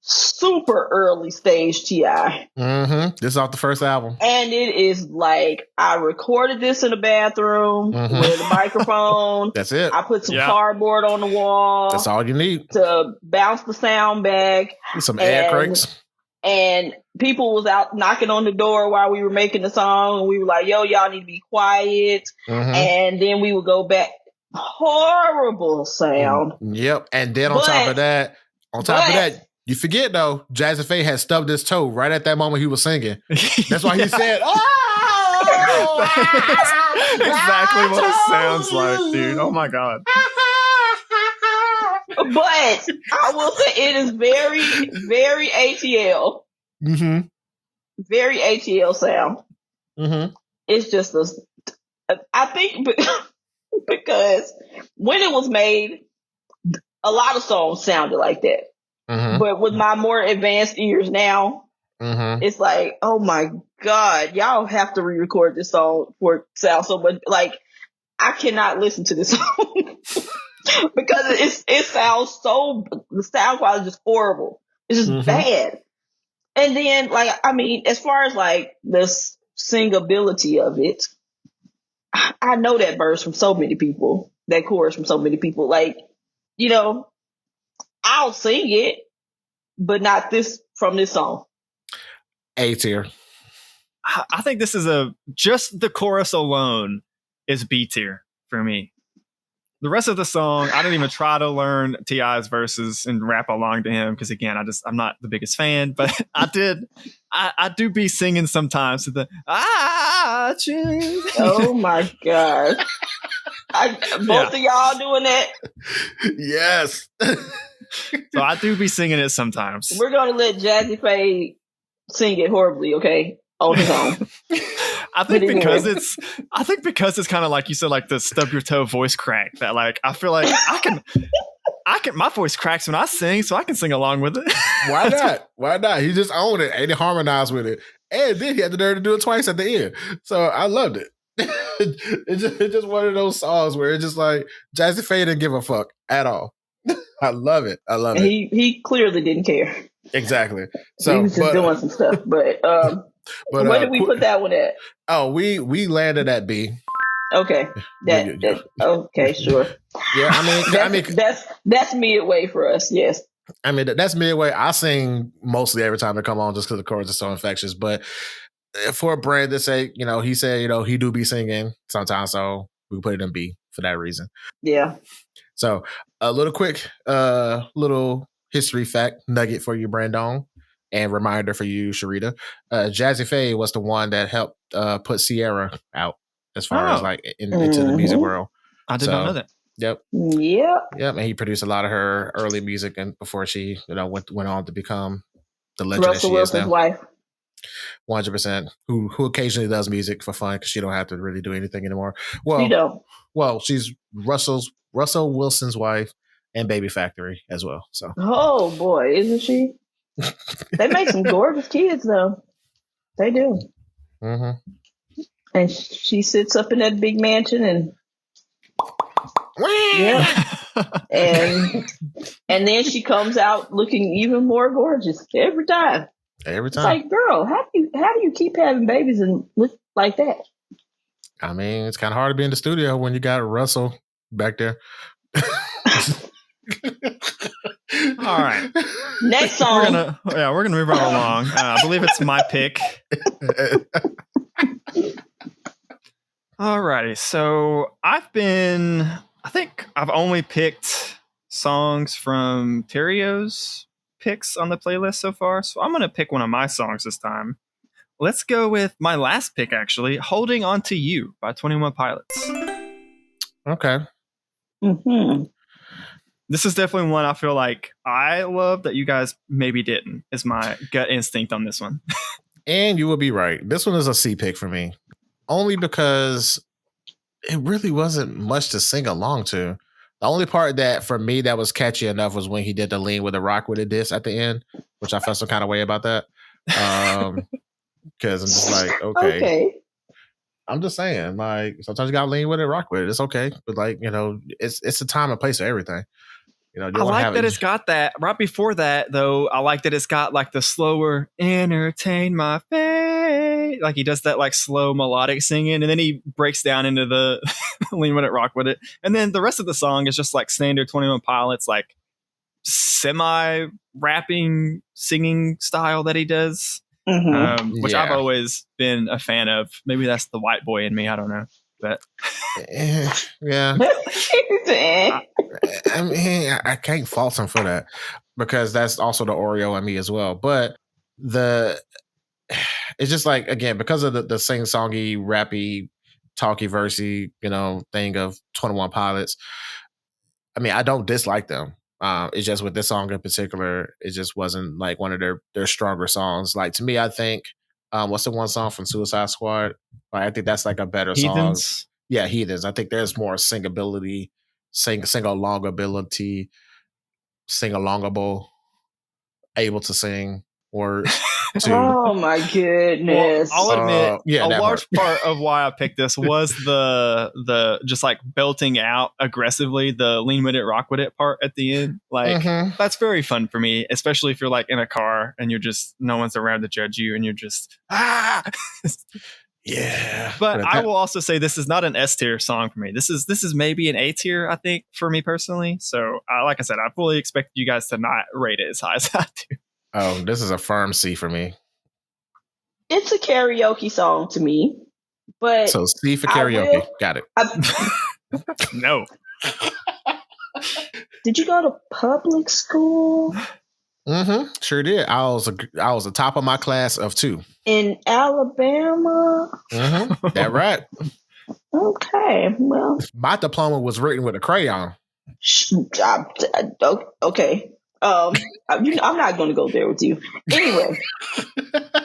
Speaker 2: super early stage T.I.
Speaker 3: This is off the first album.
Speaker 2: And it is like, I recorded this in the bathroom with a microphone.
Speaker 3: That's it.
Speaker 2: I put some cardboard on the wall.
Speaker 3: That's all you need.
Speaker 2: To bounce the sound back.
Speaker 3: Some ad cranks.
Speaker 2: And people was out knocking on the door while we were making the song. And we were like, yo, y'all need to be quiet. And then we would go back. Horrible sound.
Speaker 3: Yep. And then on top of that, you forget though, Jazze Pha had stubbed his toe right at that moment he was singing. That's why he said, oh!
Speaker 1: That's exactly what it sounds like, dude. Oh my God.
Speaker 2: But I will say it is very, very ATL. Very ATL sound. It's just I think because when it was made, a lot of songs sounded like that. But with my more advanced ears now, it's like, oh my God, y'all have to re-record this song for it sound so much. Like, I cannot listen to this song. Because it sounds the sound quality is just horrible. It's just bad. And then, like, I mean, as far as like the singability of it, I know that verse from so many people, that chorus from so many people. Like, I'll sing it, but not this from this song.
Speaker 3: A tier.
Speaker 1: I think this is just the chorus alone is B tier for me. The rest of the song, I didn't even try to learn T.I.'s verses and rap along to him because, again, I'm not the biggest fan, but I do be singing sometimes to the choose.
Speaker 2: Oh my God. Both of y'all doing that?
Speaker 3: Yes.
Speaker 1: So I do be singing it sometimes.
Speaker 2: We're going to let Jazze Pha sing it horribly, okay? On his own.
Speaker 1: I think because it's kind of like you said, like the stub your toe voice crack that like, I feel like I can, my voice cracks when I sing, so I can sing along with it.
Speaker 3: Why not? Why not? He just owned it and he harmonized with it. And then he had the nerve to do it twice at the end. So I loved it. It's just one of those songs where it's just like Jazze Pha didn't give a fuck at all. I love it.
Speaker 2: He clearly didn't care.
Speaker 3: Exactly. So
Speaker 2: he was just doing some stuff. But where did we put that one at?
Speaker 3: Oh, we landed at B.
Speaker 2: Okay. Okay, sure.
Speaker 3: Yeah, I mean,
Speaker 2: that's midway for us. Yes.
Speaker 3: I mean, that's midway. I sing mostly every time they come on just because the chords are so infectious. But for a brand that say, he said, he do be singing sometimes, so we put it in B for that reason.
Speaker 2: Yeah.
Speaker 3: So a little quick, little history fact nugget for you, Brandon, and reminder for you, Charita. Jazze Pha was the one that helped put Sierra out as far as like into the music world.
Speaker 1: I did not know that.
Speaker 3: Yep.
Speaker 2: Yep.
Speaker 3: And he produced a lot of her early music, and before she, went on to become the legend
Speaker 2: Russell
Speaker 3: that she
Speaker 2: Wilson's
Speaker 3: is now.
Speaker 2: wife.
Speaker 3: 100%. Who occasionally does music for fun because she don't have to really do anything anymore. Well,
Speaker 2: she don't.
Speaker 3: Well, she's Russell Wilson's wife and Baby Factory as well. So.
Speaker 2: Oh boy, isn't she? They make some gorgeous kids, though. They do.
Speaker 3: Mm-hmm.
Speaker 2: And she sits up in that big mansion and. Yeah. and then she comes out looking even more gorgeous every time.
Speaker 3: Every time.
Speaker 2: It's like, girl, how do you keep having babies and look like that?
Speaker 3: I mean, it's kind of hard to be in the studio when you got Russell back there.
Speaker 1: All right.
Speaker 2: Next song.
Speaker 1: We're gonna move right along. I believe it's my pick. Alrighty, so I think I've only picked songs from Terrio's picks on the playlist so far, so I'm going to pick one of my songs this time. Let's go with my last pick, actually, Holding On To You by 21 Pilots.
Speaker 3: Okay.
Speaker 2: Mm-hmm.
Speaker 1: This is definitely one I feel like I love that you guys maybe didn't, is my gut instinct on this one.
Speaker 3: And you will be right. This one is a C pick for me. Only because it really wasn't much to sing along to. The only part that for me that was catchy enough was when he did the lean with the rock with a diss at the end, which I felt some kind of way about that. Because I'm just like, okay. I'm just saying, like, sometimes you gotta lean with it, rock with it. It's okay. But like, it's a time and place for everything.
Speaker 1: I like that it's got that. Right before that, though, I like that it's got like the slower entertain my fate. Like he does that like slow melodic singing, and then he breaks down into the lean with it, rock with it. And then the rest of the song is just like standard 21 Pilots, like semi rapping singing style that he does.
Speaker 2: Mm-hmm.
Speaker 1: Which I've always been a fan of. Maybe that's the white boy in me. I don't know. But
Speaker 3: yeah. I mean, I can't fault him for that because that's also the Oreo in me as well. But it's just like, again, because of the sing-songy, rappy, talky, versy, thing of 21 Pilots. I mean, I don't dislike them. It's just with this song in particular, it just wasn't like one of their stronger songs. Like to me, I think what's the one song from Suicide Squad? Like, I think that's like a better song. Yeah, Heathens. I think there's more singability, sing-alongability, sing-alongable, able to sing words.
Speaker 2: Oh my goodness!
Speaker 1: Well, I'll admit, a large part of why I picked this was the just like belting out aggressively the lean with it, rock with it part at the end. Like that's very fun for me, especially if you're like in a car and you're just no one's around to judge you and you're just
Speaker 3: Yeah.
Speaker 1: But I will also say this is not an S tier song for me. This is maybe an A tier, I think, for me personally. So like I said, I fully expect you guys to not rate it as high as I do.
Speaker 3: Oh, this is a firm C for me.
Speaker 2: It's a karaoke song to me, but
Speaker 3: so C for karaoke. Got it.
Speaker 1: No.
Speaker 2: Did you go to public school?
Speaker 3: Mm-hmm. Sure did. I was the top of my class of 2
Speaker 2: in Alabama.
Speaker 3: Mm-hmm. That right.
Speaker 2: Okay. Well,
Speaker 3: my diploma was written with a crayon.
Speaker 2: Okay. I'm not going to go there with you anyway,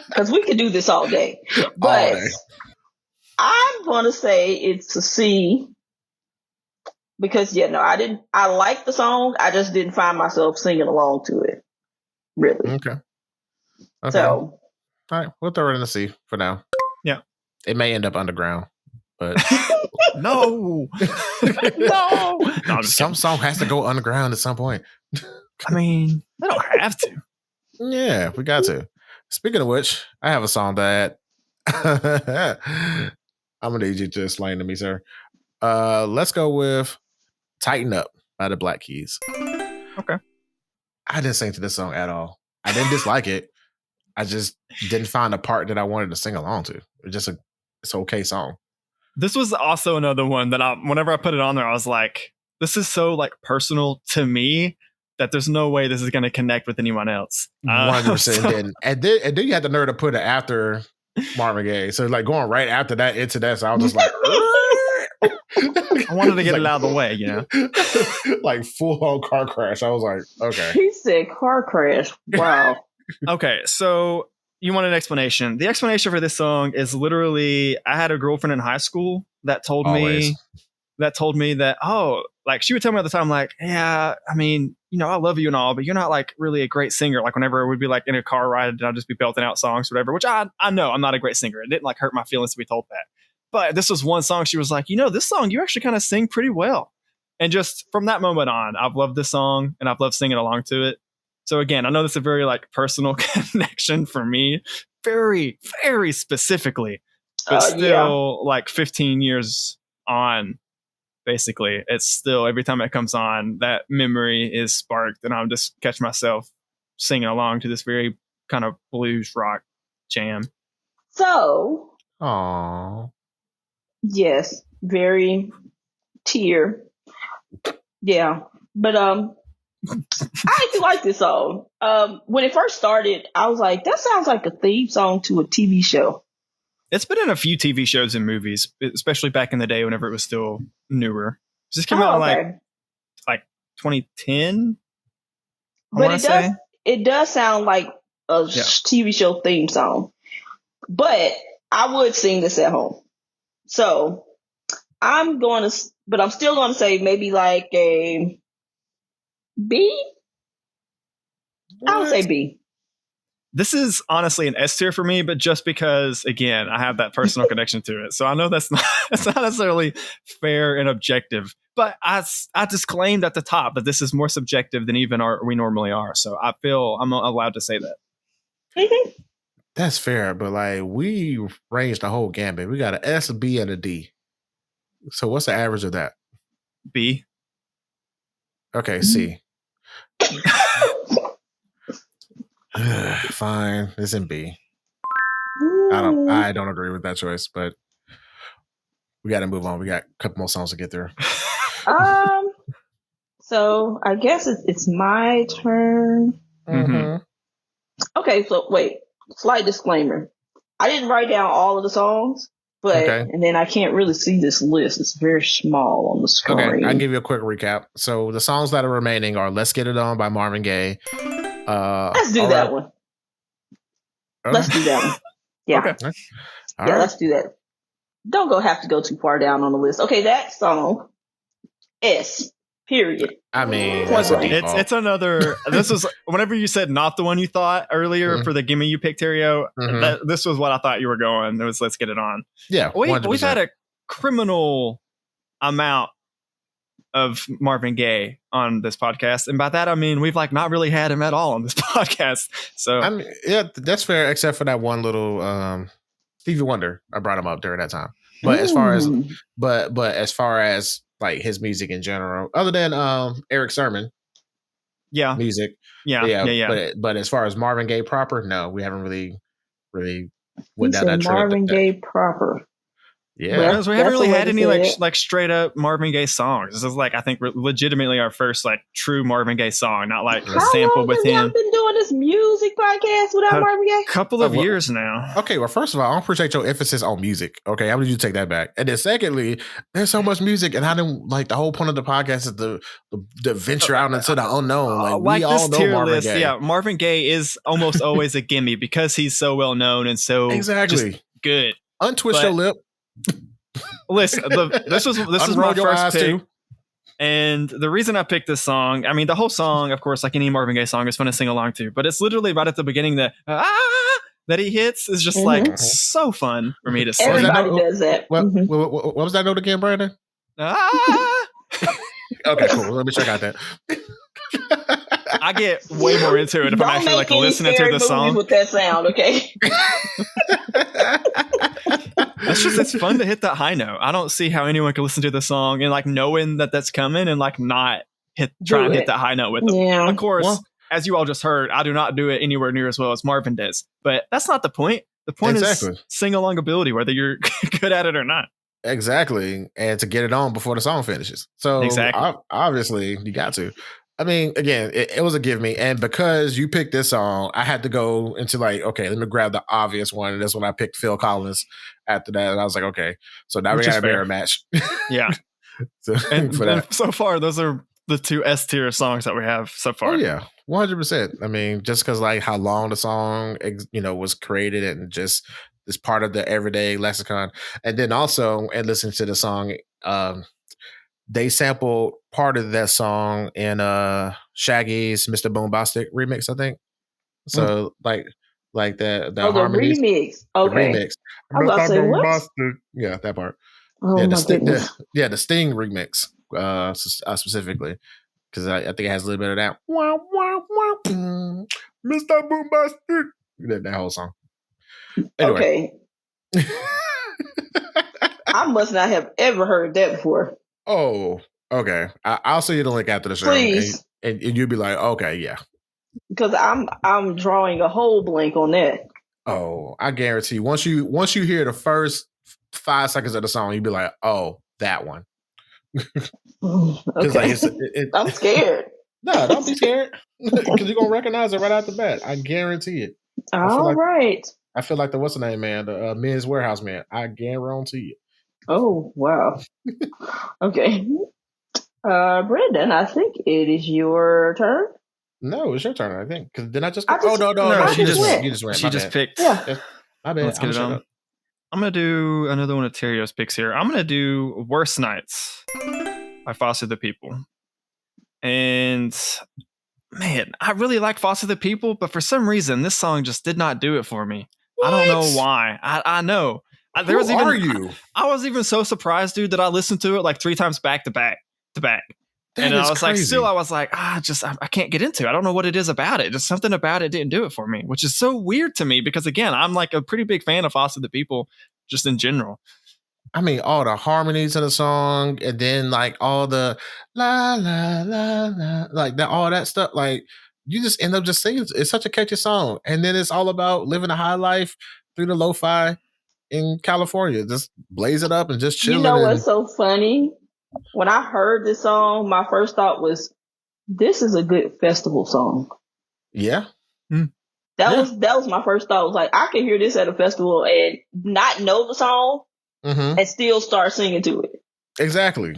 Speaker 2: because we could do this all day. But all day. I'm going to say it's a C because I like the song. I just didn't find myself singing along to it. Really.
Speaker 3: Okay.
Speaker 2: So,
Speaker 3: all right, we'll throw it in the C for now.
Speaker 1: Yeah.
Speaker 3: It may end up underground, but
Speaker 1: no.
Speaker 3: Some song has to go underground at some point.
Speaker 1: I mean, they don't have to.
Speaker 3: Yeah, we got to. Speaking of which, I have a song that I'm gonna need you to explain to me, sir. Let's go with "Tighten Up" by the Black Keys.
Speaker 1: Okay.
Speaker 3: I didn't sing to this song at all. I didn't dislike it. I just didn't find a part that I wanted to sing along to. It's an okay song.
Speaker 1: This was also another one that whenever I put it on there, I was like, this is so like personal to me that there's no way this is going to connect with anyone else.
Speaker 3: 100% and then you had the nerve to put it after Marvin Gaye. So like going right after that into that. So I was just like,
Speaker 1: I wanted to get it out of the way, you know?
Speaker 3: Like full on car crash. I was like, okay.
Speaker 2: He said car crash. Wow.
Speaker 1: Okay, so you want an explanation. The explanation for this song is literally, I had a girlfriend in high school that told me that, oh, like she would tell me at the time, like, yeah, I mean, you know, I love you and all, but you're not like really a great singer. Like whenever it would be like in a car ride and I'd just be belting out songs or whatever, which I know I'm not a great singer. It didn't like hurt my feelings to be told that. But this was one song she was like, you know, this song, you actually kind of sing pretty well. And just from that moment on, I've loved this song and I've loved singing along to it. So again, I know this is a very like personal connection for me, very, very specifically, but still like 15 years on, basically, it's still every time it comes on, that memory is sparked and I'm just catch myself singing along to this very kind of blues rock jam.
Speaker 2: So,
Speaker 3: aww,
Speaker 2: yes, very tear. Yeah, but I actually like this song. When it first started, I was like, that sounds like a theme song to a TV show.
Speaker 1: It's been in a few TV shows and movies, especially back in the day whenever it was still newer. This came out in like 2010.
Speaker 2: But it does sound like a TV show theme song. But I would sing this at home. So I'm still going to say maybe like a B. I would say B.
Speaker 1: This is honestly an S tier for me, but just because, again, I have that personal connection to it. So I know that's not necessarily fair and objective, but I disclaimed at the top that this is more subjective than even we normally are. So I feel I'm allowed to say that.
Speaker 2: Mm-hmm.
Speaker 3: That's fair, but like we ranged the whole gambit. We got an S, a B, and a D. So what's the average of that?
Speaker 1: B.
Speaker 3: Okay, C. Fine, it's in B. I don't agree with that choice, but we got to move on. We got a couple more songs to get through.
Speaker 2: So I guess it's my turn.
Speaker 3: Mm-hmm.
Speaker 2: Okay, so wait. Slight disclaimer: I didn't write down all of the songs, but and then I can't really see this list. It's very small on the screen.
Speaker 3: Okay, I'll give you a quick recap. So the songs that are remaining are "Let's Get It On" by Marvin Gaye.
Speaker 2: Let's do that one. Okay. Let's do that one. Yeah. Okay. Let's do that. Don't have to go too far down on the list. Okay, that song. S. Period.
Speaker 3: I mean, it's
Speaker 1: another. This was whenever you said not the one you thought earlier for the gimme you picked, Terrio. This was what I thought you were going. It was "Let's Get It On."
Speaker 3: Yeah,
Speaker 1: we've had a criminal amount of Marvin Gaye on this podcast, and by that I mean we've like not really had him at all on this podcast. So
Speaker 3: I mean, yeah, that's fair, except for that one little Stevie Wonder. I brought him up during that time, but as far as like his music in general, other than Eric Sermon, music, But as far as Marvin Gaye proper, no, we haven't really went down that trip.
Speaker 2: Marvin Gaye proper.
Speaker 3: Yeah,
Speaker 1: because we haven't really had any like straight up Marvin Gaye songs. This is like I think legitimately our first like true Marvin Gaye song, not like a sample with him.
Speaker 2: I've been doing this music podcast without Marvin Gaye.
Speaker 1: Couple of years now.
Speaker 3: Okay, well, first of all, I don't appreciate your emphasis on music. Okay, how did you take that back? And then secondly, there's so much music, and I didn't like the whole point of the podcast is the venture out into the unknown. Like we all know Marvin Gaye.
Speaker 1: Yeah, Marvin Gaye is almost always a gimme because he's so well known and so just good.
Speaker 3: Untwist your lip.
Speaker 1: Listen, this was my first pick, and the reason I picked this song, I mean, the whole song, of course, like any Marvin Gaye song, is fun to sing along to, but it's literally right at the beginning that he hits is just like so fun for me to sing.
Speaker 2: Everybody does that.
Speaker 3: What was that note again, Brandon? Okay, cool. Let me check out that.
Speaker 1: I get way more into it if I'm actually like listening to the song
Speaker 2: with that sound. Okay.
Speaker 1: it's fun to hit that high note. I don't see how anyone can listen to the song and like knowing that that's coming and like not try and hit that high note with them.
Speaker 2: Yeah.
Speaker 1: Of course, as you all just heard, I do not do it anywhere near as well as Marvin does. But that's not the point. The point is sing along ability, whether you're good at it or not.
Speaker 3: Exactly. And to get it on before the song finishes. So obviously you got to. I mean, again, it was a give me. And because you picked this song, I had to go into like, okay, let me grab the obvious one. And that's when I picked Phil Collins after that. And I was like, okay, so now we got a mirror match.
Speaker 1: Yeah. and so far, those are the two S tier songs that we have so far.
Speaker 3: Oh, yeah. 100%. I mean, just because like how long the song, was created and just is part of the everyday lexicon. And then also, and listen to the song, they sampled part of that song in Shaggy's Mr. Boombastic remix, I think. So like the harmonies.
Speaker 2: The remix. Okay.
Speaker 3: The remix.
Speaker 2: I was about to say, what?
Speaker 3: Yeah, that part.
Speaker 2: Oh,
Speaker 3: yeah,
Speaker 2: my goodness.
Speaker 3: The Sting remix specifically. Because I think it has a little bit of that. Wah, wah, wah, Mr. Boombastic. That whole song. Anyway.
Speaker 2: Okay. I must not have ever heard that before.
Speaker 3: Oh, okay. I'll send you the link after the show.
Speaker 2: Please.
Speaker 3: And you'll be like, okay, yeah.
Speaker 2: Because I'm drawing a whole blank on that.
Speaker 3: Oh, I guarantee once you hear the first 5 seconds of the song, you'll be like, oh, that one.
Speaker 2: Okay. Like I'm scared.
Speaker 3: No, don't be scared. Because you're gonna recognize it right out the bat. I guarantee it.
Speaker 2: All right.
Speaker 3: I feel like the what's the name, man? The Men's Warehouse man. I guarantee it.
Speaker 2: Oh, wow. Okay. Brendan, I think it is your turn.
Speaker 3: No, it's your turn, I think. Because then I just...
Speaker 2: no.
Speaker 3: You just went.
Speaker 1: She just picked.
Speaker 2: Yeah.
Speaker 3: My bad.
Speaker 1: Let's get it on. I'm going to do another one of Terrio's picks here. I'm going to do Worst Nights by Foster the People. And... man, I really like Foster the People, but for some reason, this song just did not do it for me. What? I don't know why. I know.
Speaker 3: Who are you?
Speaker 1: I was even so surprised, dude, that I listened to it like 3 times back to back. And I was
Speaker 3: crazy.
Speaker 1: I can't get into it. I don't know what it is about it. Just something about it didn't do it for me, which is so weird to me because, again, I'm like a pretty big fan of Foster the People just in general.
Speaker 3: I mean, all the harmonies of the song and then like all the la, la, la, la, like that, all that stuff. Like you just end up just singing. It's such a catchy song. And then it's all about living a high life through the lo-fi in California. Just blaze it up and just chill.
Speaker 2: You know what's so funny? When I heard this song, my first thought was, this is a good festival song.
Speaker 3: Yeah.
Speaker 2: That was my first thought. I was like, I can hear this at a festival and not know the song and still start singing to it.
Speaker 3: Exactly.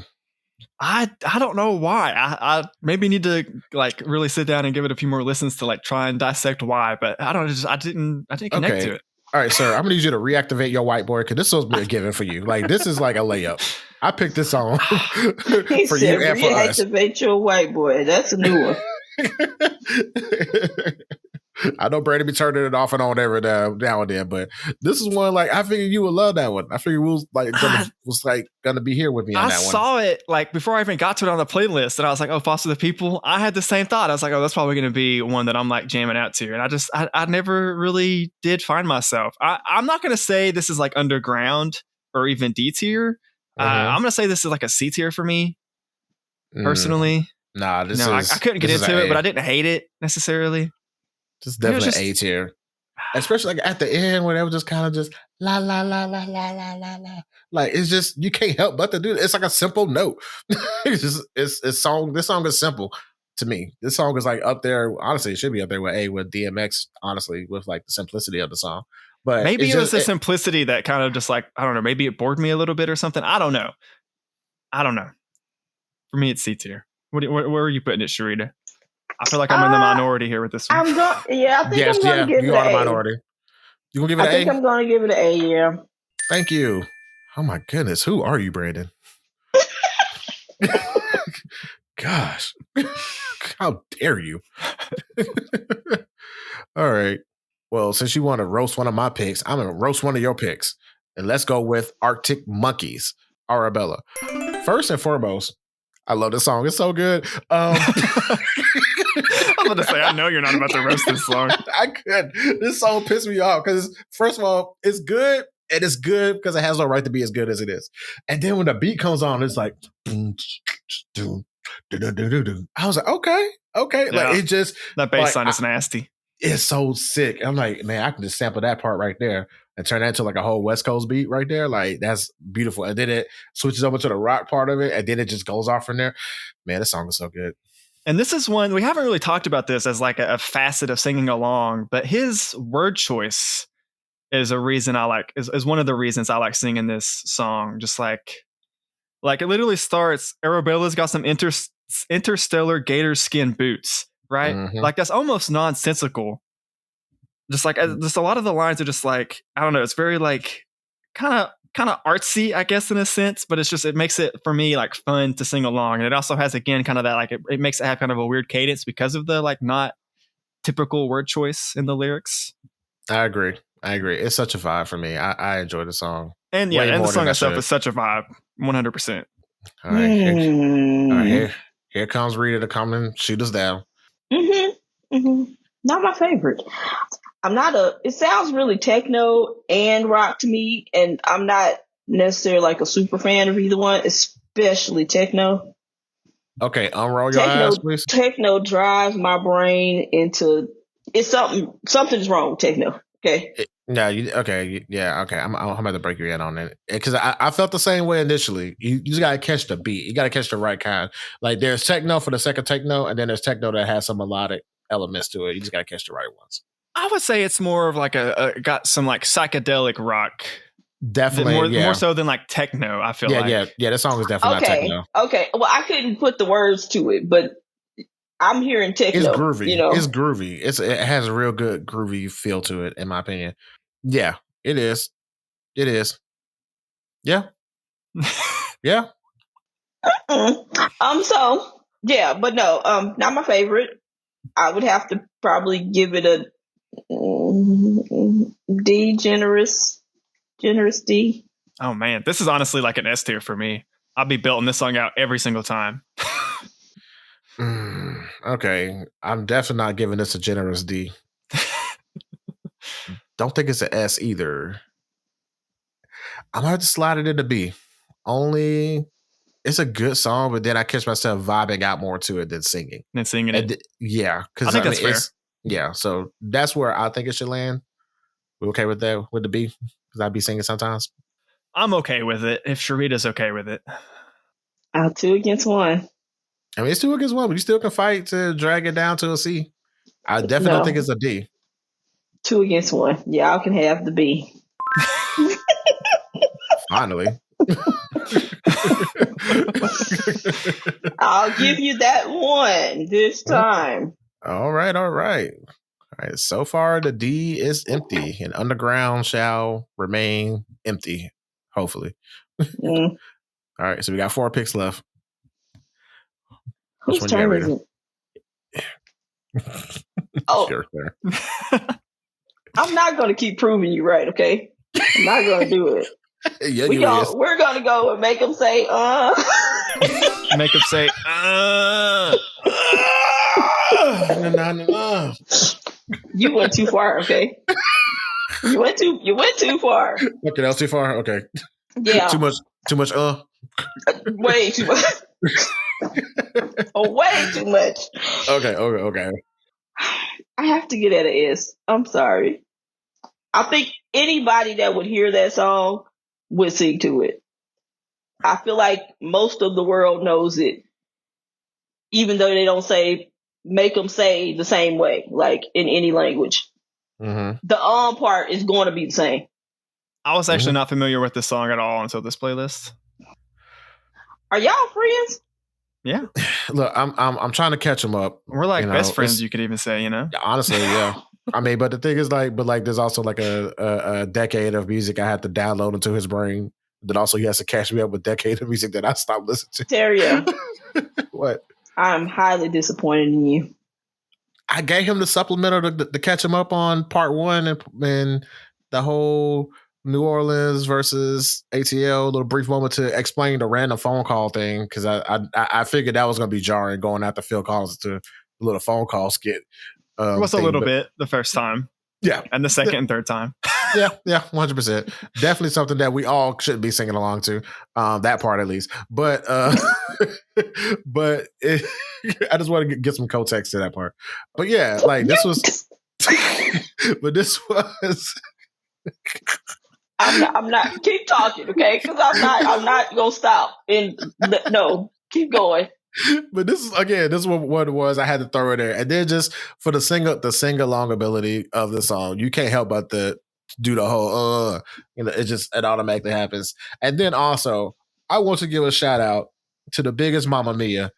Speaker 1: I don't know why. I maybe need to like really sit down and give it a few more listens to like try and dissect why, but I didn't connect to it.
Speaker 3: All right, sir. I'm gonna need you to reactivate your whiteboard because this is supposed to be a given for you. Like this is like a layup. I picked this song for you and for us.
Speaker 2: Reactivate your whiteboard. That's a new one.
Speaker 3: I know Brady be turning it off and on every now and then, but this is one like I figured you would love that one. I figured was gonna be here with me on that one.
Speaker 1: I saw it like before I even got to it on the playlist, and I was like, "Oh, Foster the People." I had the same thought. I was like, "Oh, that's probably gonna be one that I'm like jamming out to," and I never really did find myself. I'm not gonna say this is like underground or even D tier. I'm gonna say this is like a C tier for me personally.
Speaker 3: Nah,
Speaker 1: I couldn't get into it, but I didn't hate it necessarily.
Speaker 3: Just definitely A tier. Especially like at the end where they were just kind of just la la la la la la la la. Like it's just you can't help but to do it. It's like a simple note. This song is simple to me. This song is like up there. Honestly, it should be up there with DMX, honestly, with like the simplicity of the song. But
Speaker 1: maybe it was the simplicity that kind of just like, I don't know, maybe it bored me a little bit or something. I don't know. For me, it's C tier. Where are you putting it, Charita? I feel like I'm in the minority here with this one.
Speaker 2: I think I'm going to give it an A.
Speaker 3: You are the minority. You going to give it an A?
Speaker 2: I think I'm going to give it an A, yeah.
Speaker 3: Thank you. Oh my goodness. Who are you, Brandon? Gosh. How dare you? All right. Well, since you want to roast one of my picks, I'm going to roast one of your picks. And let's go with Arctic Monkeys, Arabella. First and foremost, I love this song. It's so good.
Speaker 1: I'm going to say, I know you're not about to roast this song.
Speaker 3: I could. This song pissed me off because, first of all, it's good And it's good because it has no right to be as good as it is. And then when the beat comes on, it's like, I was like, okay.
Speaker 1: Yeah.
Speaker 3: Like it just
Speaker 1: that bass line is nasty.
Speaker 3: It's so sick. I'm like, man, I can just sample that part right there and turn that into like a whole West Coast beat right there. Like that's beautiful. And then it switches over to the rock part of it, and then it just goes off from there. Man, this song is so good.
Speaker 1: And this is one we haven't really talked about this as like a facet of singing along, but his word choice is a reason I like is one of the reasons I like singing this song. Just like it literally starts. Arabella's got some interstellar gator skin boots, right?
Speaker 3: Mm-hmm.
Speaker 1: Like that's almost nonsensical. Just like just a lot of the lines are just like, I don't know. It's very like kind of artsy, I guess, in a sense, but it makes it for me like fun to sing along. And it also has, again, kind of that like it makes it have kind of a weird cadence because of the like not typical word choice in the lyrics.
Speaker 3: I agree. It's such a vibe for me. I enjoy the song.
Speaker 1: And yeah, and the song itself is such a vibe. 100%.
Speaker 3: All right, here comes Rita to come and shoot us down.
Speaker 2: Not my favorite. It sounds really techno and rock to me, and I'm not necessarily like a super fan of either one, especially techno.
Speaker 3: Okay, unroll your eyes, please.
Speaker 2: Techno drives my brain into something's wrong with techno. Okay.
Speaker 3: I'm about to break your head on it because I felt the same way initially. You just gotta catch the beat. You gotta catch the right kind. Like there's techno for the sake of techno, and then there's techno that has some melodic elements to it. You just gotta catch the right ones.
Speaker 1: I would say it's more of like got some like psychedelic rock.
Speaker 3: Definitely,
Speaker 1: more so than like techno. I feel like
Speaker 3: That song is definitely not techno.
Speaker 2: Okay, well I couldn't put the words to it, but I'm hearing techno.
Speaker 3: It's groovy.
Speaker 2: You know?
Speaker 3: It's groovy. It has a real good groovy feel to it, in my opinion. Yeah, it is. It is. Yeah. Yeah.
Speaker 2: So yeah, but no, not my favorite. I would have to probably give it a D, generous D.
Speaker 1: Oh man, this is honestly like an S tier for me. I'll be belting this song out every single time.
Speaker 3: Okay, I'm definitely not giving this a generous D. Don't think it's an S either. I'm gonna have to slide it into B. Only it's a good song, but then I catch myself vibing out more to it than singing.
Speaker 1: Because
Speaker 3: I
Speaker 1: think that's fair.
Speaker 3: Yeah, so that's where I think it should land. We okay with that with the B? Because I'd be singing sometimes.
Speaker 1: I'm okay with it if Charita's okay with it.
Speaker 2: 2 against 1.
Speaker 3: I mean, it's 2 against 1, but you still can fight to drag it down to a C. I definitely don't think it's a D.
Speaker 2: 2 against 1. Y'all can have the B.
Speaker 3: Finally.
Speaker 2: I'll give you that one this time.
Speaker 3: All right. So far, the D is empty, and Underground shall remain empty, hopefully. All right, so we got 4 picks left.
Speaker 2: Whose turn is it? Oh,
Speaker 3: sure.
Speaker 2: I'm not going to keep proving you right, okay? I'm not going to do it.
Speaker 3: Yeah,
Speaker 2: we're going to go and make them say,
Speaker 1: Make them say,
Speaker 3: No.
Speaker 2: You went too far, okay? You went too far.
Speaker 3: Okay, that was too far? Okay.
Speaker 2: Yeah.
Speaker 3: Too much.
Speaker 2: Way too much. Way too much.
Speaker 3: Okay.
Speaker 2: I have to get at an S. I'm sorry. I think anybody that would hear that song would sing to it. I feel like most of the world knows it, even though they don't make them say the same way, like in any language.
Speaker 3: Mm-hmm.
Speaker 2: The part is going to be the same.
Speaker 1: I was actually not familiar with this song at all until this playlist.
Speaker 2: Are y'all friends?
Speaker 1: Yeah.
Speaker 3: Look, I'm trying to catch them up.
Speaker 1: We're like best friends, you could even say,
Speaker 3: Honestly, yeah. I mean, but the thing is there's also like a decade of music I had to download into his brain. That also he has to catch me up with decade of music that I stopped listening to.
Speaker 2: Terrio.
Speaker 3: What?
Speaker 2: I'm highly disappointed in you.
Speaker 3: I gave him the supplemental to catch him up on part 1 and the whole New Orleans versus ATL little brief moment to explain the random phone call thing because I figured that was going to be jarring going after Phil Collins to a little phone call skit.
Speaker 1: It was a little bit the first time.
Speaker 3: Yeah.
Speaker 1: And the second and third time.
Speaker 3: Yeah, 100%. Definitely something that we all should be singing along to. That part at least. But but I just want to get some context to that part. But yeah, like this was but this was
Speaker 2: I'm not keep talking, okay? Because I'm not gonna stop. And no, keep going.
Speaker 3: But this is what it was. I had to throw it there. And then just for the sing along ability of the song, you can't help but to do the whole it automatically happens. And then also, I want to give a shout out to the biggest Mamma Mia.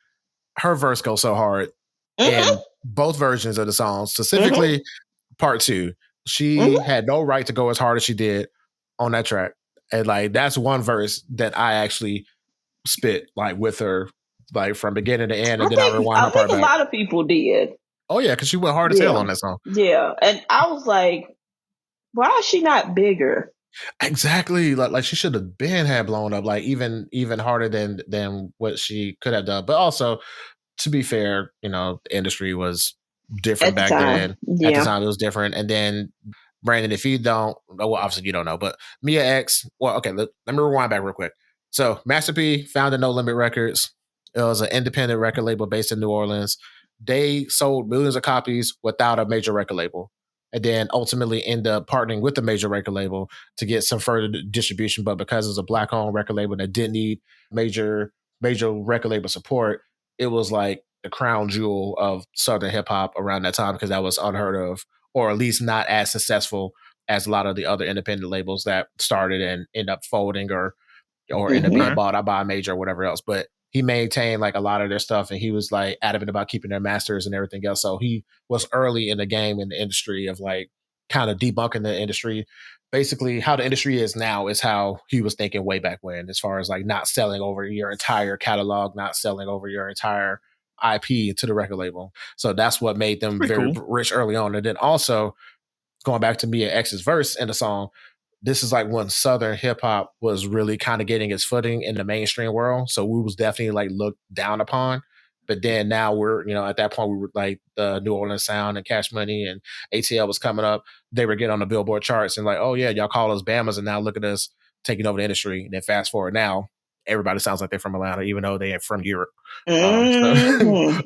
Speaker 3: Her verse goes so hard in both versions of the song, specifically part 2. She had no right to go as hard as she did on that track. And like that's one verse that I actually spit like with her, like from beginning to end, and then I rewind her part back.
Speaker 2: A lot of people did.
Speaker 3: Oh yeah, because she went hard as hell on that song.
Speaker 2: Yeah, and I was like, why is she not bigger?
Speaker 3: Exactly, like she should have had blown up, like even harder than what she could have done. But also, to be fair, the industry was different back then. At the time, it was different. And then Brandon, if you don't, well, obviously you don't know, but Mia X. Well, okay, let me rewind back real quick. So Master P founded No Limit Records. It was an independent record label based in New Orleans. They sold millions of copies without a major record label, and then ultimately end up partnering with the major record label to get some further distribution. But because it was a black-owned record label that didn't need major record label support, it was like the crown jewel of Southern hip hop around that time because that was unheard of, or at least not as successful as a lot of the other independent labels that started and end up folding or end up being bought out by a major or whatever else. But he maintained like a lot of their stuff, and he was like adamant about keeping their masters and everything else. So he was early in the game in the industry of like kind of debunking the industry. Basically, how the industry is now is how he was thinking way back when, as far as like not selling over your entire catalog, not selling over your entire IP to the record label. So that's what made them very rich early on. And then also going back to Mia X's verse in the song, this is like when Southern hip hop was really kind of getting its footing in the mainstream world. So we was definitely like looked down upon. But then now we're, at that point we were like the New Orleans Sound and Cash Money and ATL was coming up. They were getting on the Billboard charts and like, oh yeah, y'all call us Bamas, and now look at us taking over the industry. And then fast forward now, everybody sounds like they're from Atlanta, even though they ain't from Europe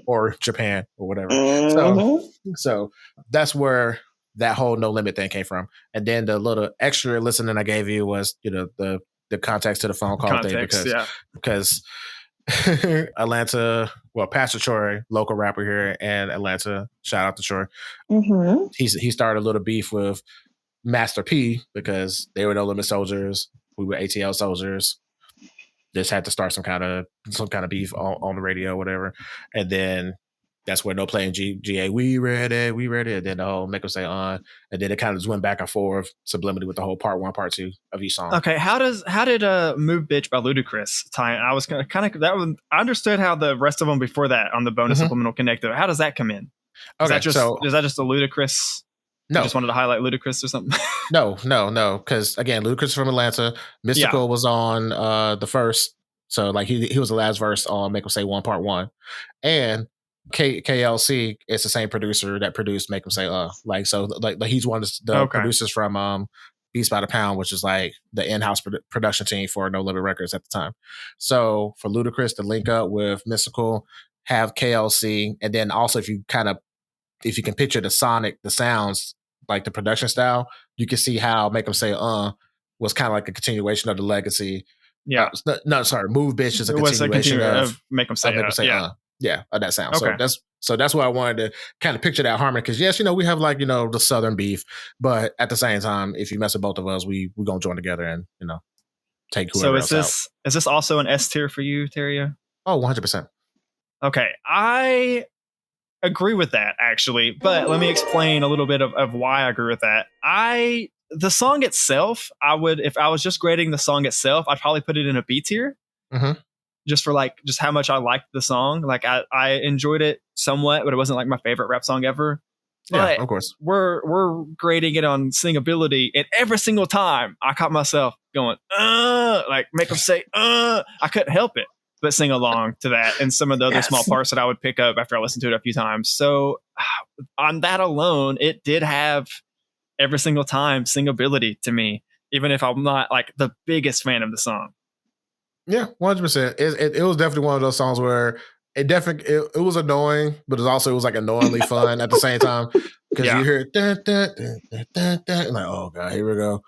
Speaker 3: or Japan or whatever. So that's where that whole No Limit thing came from. And then the little extra listening I gave you was, the context to the phone call thing because Atlanta, well, Pastor Troy, local rapper here in Atlanta, shout out to Troy. He started a little beef with Master P because they were No Limit soldiers. We were ATL soldiers. Just had to start some kind of beef on the radio, whatever. And then that's where No Play and GA, we read it. And then the whole make them say on. And then it kind of just went back and forth subliminally with the whole part 1, part 2 of each song.
Speaker 1: Okay, how did Move Bitch by Ludacris tie in? I was kind of I understood how the rest of them before that on the bonus supplemental connected. How does that come in? Is that just a Ludacris? No, you just wanted to highlight Ludacris or something.
Speaker 3: No. Because again, Ludacris from Atlanta. Mystical was on the first, so like he was the last verse on Make 'Em Say One Part 1, and KLC is the same producer that produced Make 'Em Say like he's one of the producers from Beats by the Pound, which is like the in-house production team for No Limit Records at the time. So for Ludacris to link up with Mystical, have KLC, and then also if you can picture the sounds, like the production style, you can see how Make 'Em Say was kind of like a continuation of the legacy.
Speaker 1: Yeah.
Speaker 3: Move Bitch is a continuation of
Speaker 1: Make 'Em Say
Speaker 3: of that sound.
Speaker 1: Okay.
Speaker 3: So that's why I wanted to kind of picture that harmony, because yes, we have like, the Southern beef, but at the same time, if you mess with both of us, we're going to join together and, take whoever else out.
Speaker 1: Is this also an S tier for you, Terrio?
Speaker 3: Oh, 100%.
Speaker 1: Okay. I agree with that actually, but let me explain a little bit of why I agree with that. The song itself, if I was just grading the song itself, I'd probably put it in a B tier. Just for just how much I liked the song. Like I enjoyed it somewhat, but it wasn't like my favorite rap song ever. But
Speaker 3: yeah, of course.
Speaker 1: We're grading it on singability, and every single time I caught myself going, like Make 'Em Say, I couldn't help it but sing along to that and some of the other small parts that I would pick up after I listened to it a few times. So on that alone, it did have every single time singability to me, even if I'm not like the biggest fan of the song.
Speaker 3: Yeah, 100%. It was definitely one of those songs where it was annoying, but it was like annoyingly fun at the same time. Because you hear dun, dun, dun, dun, dun, dun, like, oh god, here we go.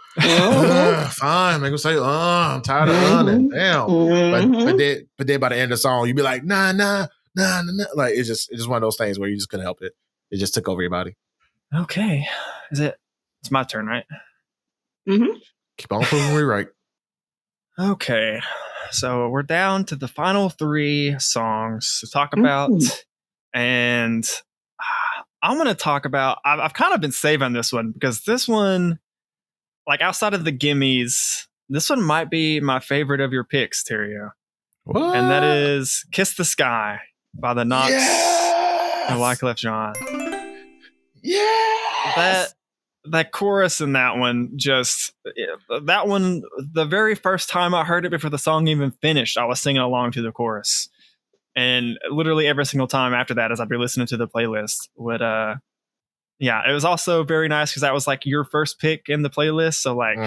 Speaker 3: Fine, make them say, I'm tired of running. Damn. But then by the end of the song, you'd be like, nah. Like it's just one of those things where you just couldn't help it. It just took over your body.
Speaker 1: Okay. It's my turn, right?
Speaker 2: Mm-hmm.
Speaker 3: Keep on proving me right.
Speaker 1: Okay. So we're down to the final 3 songs to talk about. And I'm going to talk about, I've kind of been saving this one because this one, like outside of the gimmies, this one might be my favorite of your picks, Terrio.
Speaker 3: What?
Speaker 1: And that is Kiss the Sky by the Nites and Wyclef Jean.
Speaker 3: Yes!
Speaker 1: That chorus in that one, the very first time I heard it before the song even finished, I was singing along to the chorus. And literally every single time after that, as I'd be listening to the playlist, it was also very nice because that was like your first pick in the playlist. So like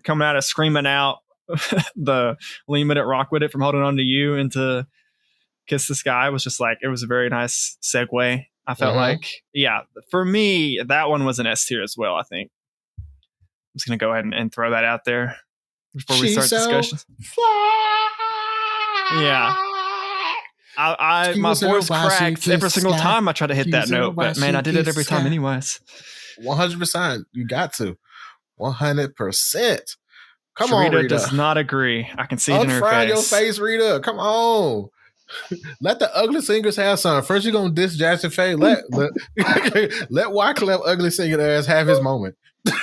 Speaker 1: coming out of screaming out the Lean With It, Rock With It from Holding On To You into Kiss the Sky was just like, it was a very nice segue. I felt like, for me, that one was an S tier as well, I think. I'm just going to go ahead and throw that out there before we start discussions. Yeah. My voice cracks every single time I try to hit that note, but man, I did it every time anyways.
Speaker 3: 100%. You got to. 100%. Come
Speaker 1: Charita
Speaker 3: on, Rita.
Speaker 1: does not agree. I can see it in her
Speaker 3: Unfry
Speaker 1: face.
Speaker 3: your face, Rita. Come on. Let the ugly singers have some. First, you're going to diss Jazze Pha. Let Wyclef ugly singer ass have his moment.
Speaker 2: I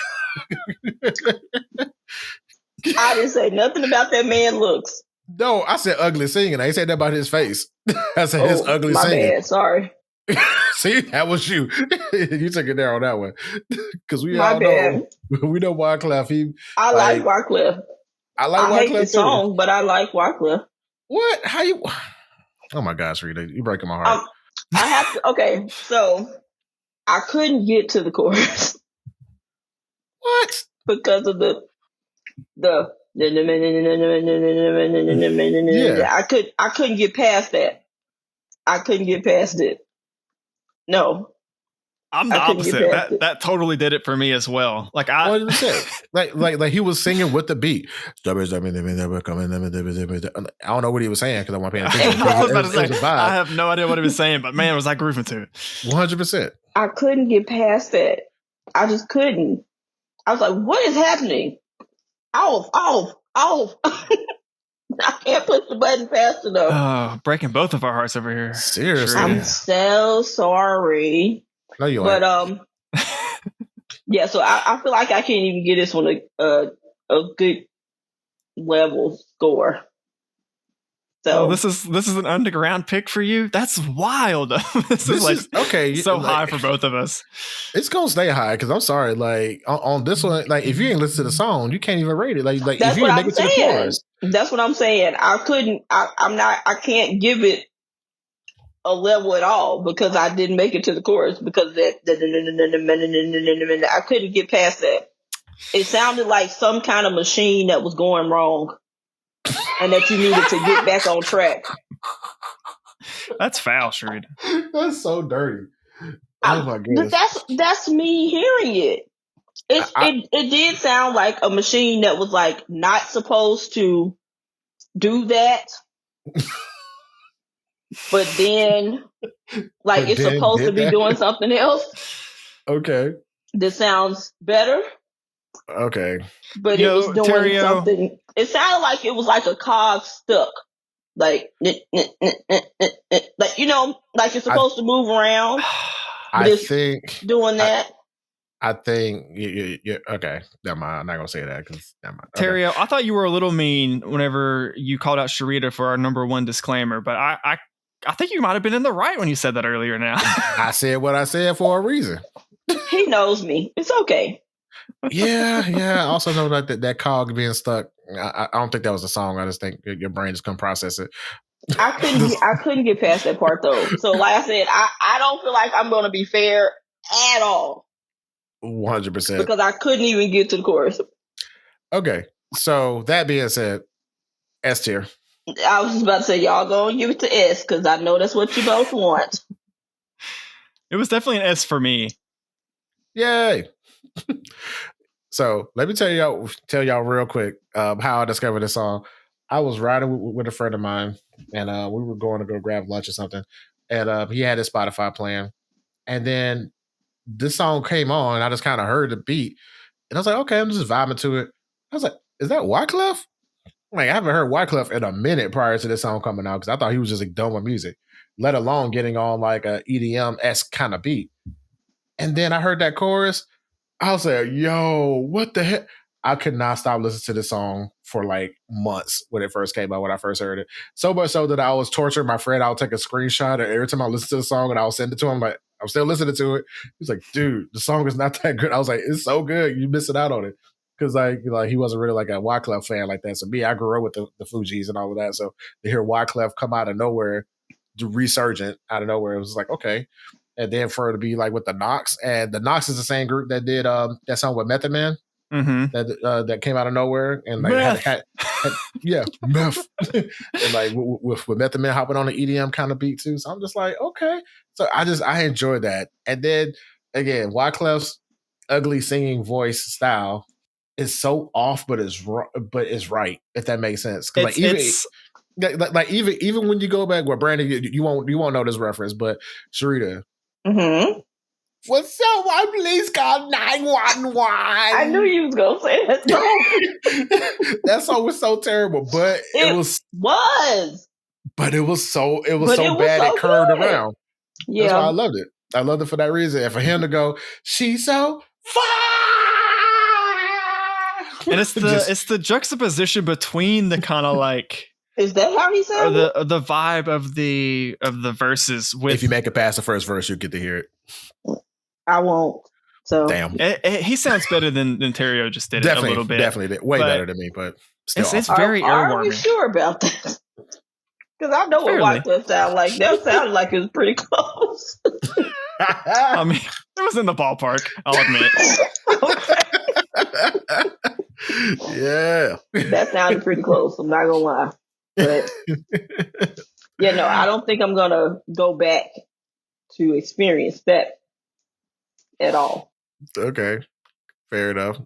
Speaker 2: didn't say nothing about that man looks.
Speaker 3: No, I said ugly singing. I ain't said that about his face. I said his ugly
Speaker 2: my
Speaker 3: singing.
Speaker 2: Bad, sorry.
Speaker 3: See, that was you. You took it there on that one. Because we
Speaker 2: My
Speaker 3: all
Speaker 2: bad.
Speaker 3: know. We know Wyclef.
Speaker 2: I like Wyclef.
Speaker 3: I like Wyclef.
Speaker 2: I hate the song, but I like Wyclef.
Speaker 3: What? How you? Oh my gosh, Rita, you're breaking my heart.
Speaker 2: I have to. Okay, so I couldn't get to the chorus.
Speaker 3: What?
Speaker 2: Because of the I couldn't get past that. I couldn't get past it. No.
Speaker 1: I'm the opposite. That totally did it for me as well. Like
Speaker 3: 100%. like he was singing with the beat. I don't know what he was saying because I wasn't paying attention.
Speaker 1: I have no idea what he was saying, but man, was I grooving to it.
Speaker 3: 100%.
Speaker 2: I couldn't get past that. I just couldn't. I was like, what is happening? Off. I can't push the button fast enough.
Speaker 1: Oh, breaking both of our hearts over here.
Speaker 3: Seriously.
Speaker 2: I'm so sorry.
Speaker 3: No, you aren't.
Speaker 2: But yeah. So I feel like I can't even get this one a good level score. So
Speaker 1: this is an underground pick for you. That's wild. this is okay. So high for both of us.
Speaker 3: It's gonna stay high because I'm sorry. Like on this one, like if you ain't listen to the song, you can't even rate it. Like
Speaker 2: that's
Speaker 3: if you
Speaker 2: what
Speaker 3: make
Speaker 2: I'm
Speaker 3: it to the
Speaker 2: saying.
Speaker 3: chorus.
Speaker 2: That's what I'm saying. I couldn't. I can't give it a level at all because I didn't make it to the chorus because I couldn't get past that. It sounded like some kind of machine that was going wrong and that you needed to get back on track.
Speaker 1: That's foul, Charita.
Speaker 3: That's so dirty. Oh my goodness.
Speaker 2: That's me hearing it. It did sound like a machine that was like not supposed to do that. But then, it's supposed to be doing something else.
Speaker 3: Okay.
Speaker 2: That sounds better.
Speaker 3: Okay.
Speaker 2: But it was doing something. It sounded like it was like a cog stuck. Like you're supposed to move around.
Speaker 3: I think
Speaker 2: doing that.
Speaker 3: I think you okay. Never mind. I'm not gonna say that because never mind. Okay.
Speaker 1: Terrio, I thought you were a little mean whenever you called out Charita for our number one disclaimer, but I think you might have been in the right when you said that earlier. Now
Speaker 3: I said what I said for a reason.
Speaker 2: He knows me. It's okay.
Speaker 3: Yeah. I also know that cog being stuck. I don't think that was a song. I just think your brain just couldn't process it.
Speaker 2: I couldn't get past that part though. So like I said, I don't feel like I'm going to be fair at all.
Speaker 3: 100%.
Speaker 2: Because I couldn't even get to the chorus.
Speaker 3: Okay. So that being said, S tier.
Speaker 2: I was just about to say, y'all gonna give it to S because I know that's what you both want.
Speaker 1: It was definitely an S for me.
Speaker 3: Yay. So let me tell y'all real quick how I discovered this song. I was riding with a friend of mine, and we were going to go grab lunch or something, and he had his Spotify playing, and then this song came on. I just kind of heard the beat, and I was like, okay, I'm just vibing to it. I was like, is that Wyclef? Like, I haven't heard Wyclef in a minute prior to this song coming out because I thought he was just like done with music, let alone getting on like a EDM-esque kind of beat. And then I heard that chorus. I was like, yo, what the heck? I could not stop listening to this song for like months when it first came out, when I first heard it. So much so that I was torturing my friend. I would take a screenshot and every time I listen to the song and I would send it to him, like, I'm still listening to it. He's like, dude, the song is not that good. I was like, it's so good. You missing out on it. Because like he wasn't really like a Wyclef fan like that. So me, I grew up with the Fugees and all of that. So to hear Wyclef come out of nowhere, resurgent out of nowhere, it was like, okay. And then for it to be like with the Knox, and the Knox is the same group that did that song with Method Man, that came out of nowhere, and like had meth, and like with Method Man hopping on the EDM kind of beat too. So I'm just like, okay. So I enjoyed that. And then again, Wyclef's ugly singing voice style is so off, but it's right, if that makes sense. Like even when you go back, well, Brandon, you won't know this reference, but Charita.
Speaker 2: Mm-hmm.
Speaker 3: Will someone please call 911?
Speaker 2: I knew you was gonna say that song.
Speaker 3: That song was so terrible, but it was so bad it curved around. Yeah. That's why I loved it. I loved it for that reason. And for him to go, she's so fine.
Speaker 1: And it's the juxtaposition between the kind of like,
Speaker 2: is that how he sounded?
Speaker 1: The vibe of the verses. With,
Speaker 3: if you make it past the first verse, you'll get to hear it.
Speaker 2: I won't. So
Speaker 3: damn,
Speaker 1: he sounds better than Terrio just did.
Speaker 3: Definitely,
Speaker 1: a little bit.
Speaker 3: Definitely, way better than me. But still,
Speaker 1: it's very earwormy.
Speaker 2: Are you sure about that? Because I know what Wyclef sound like. That sounded like it was pretty close.
Speaker 1: I mean, it was in the ballpark. I'll admit.
Speaker 3: Yeah,
Speaker 2: that sounded pretty close. I'm not gonna lie. But yeah, no, I don't think I'm gonna go back to experience that at all.
Speaker 3: Okay, fair enough.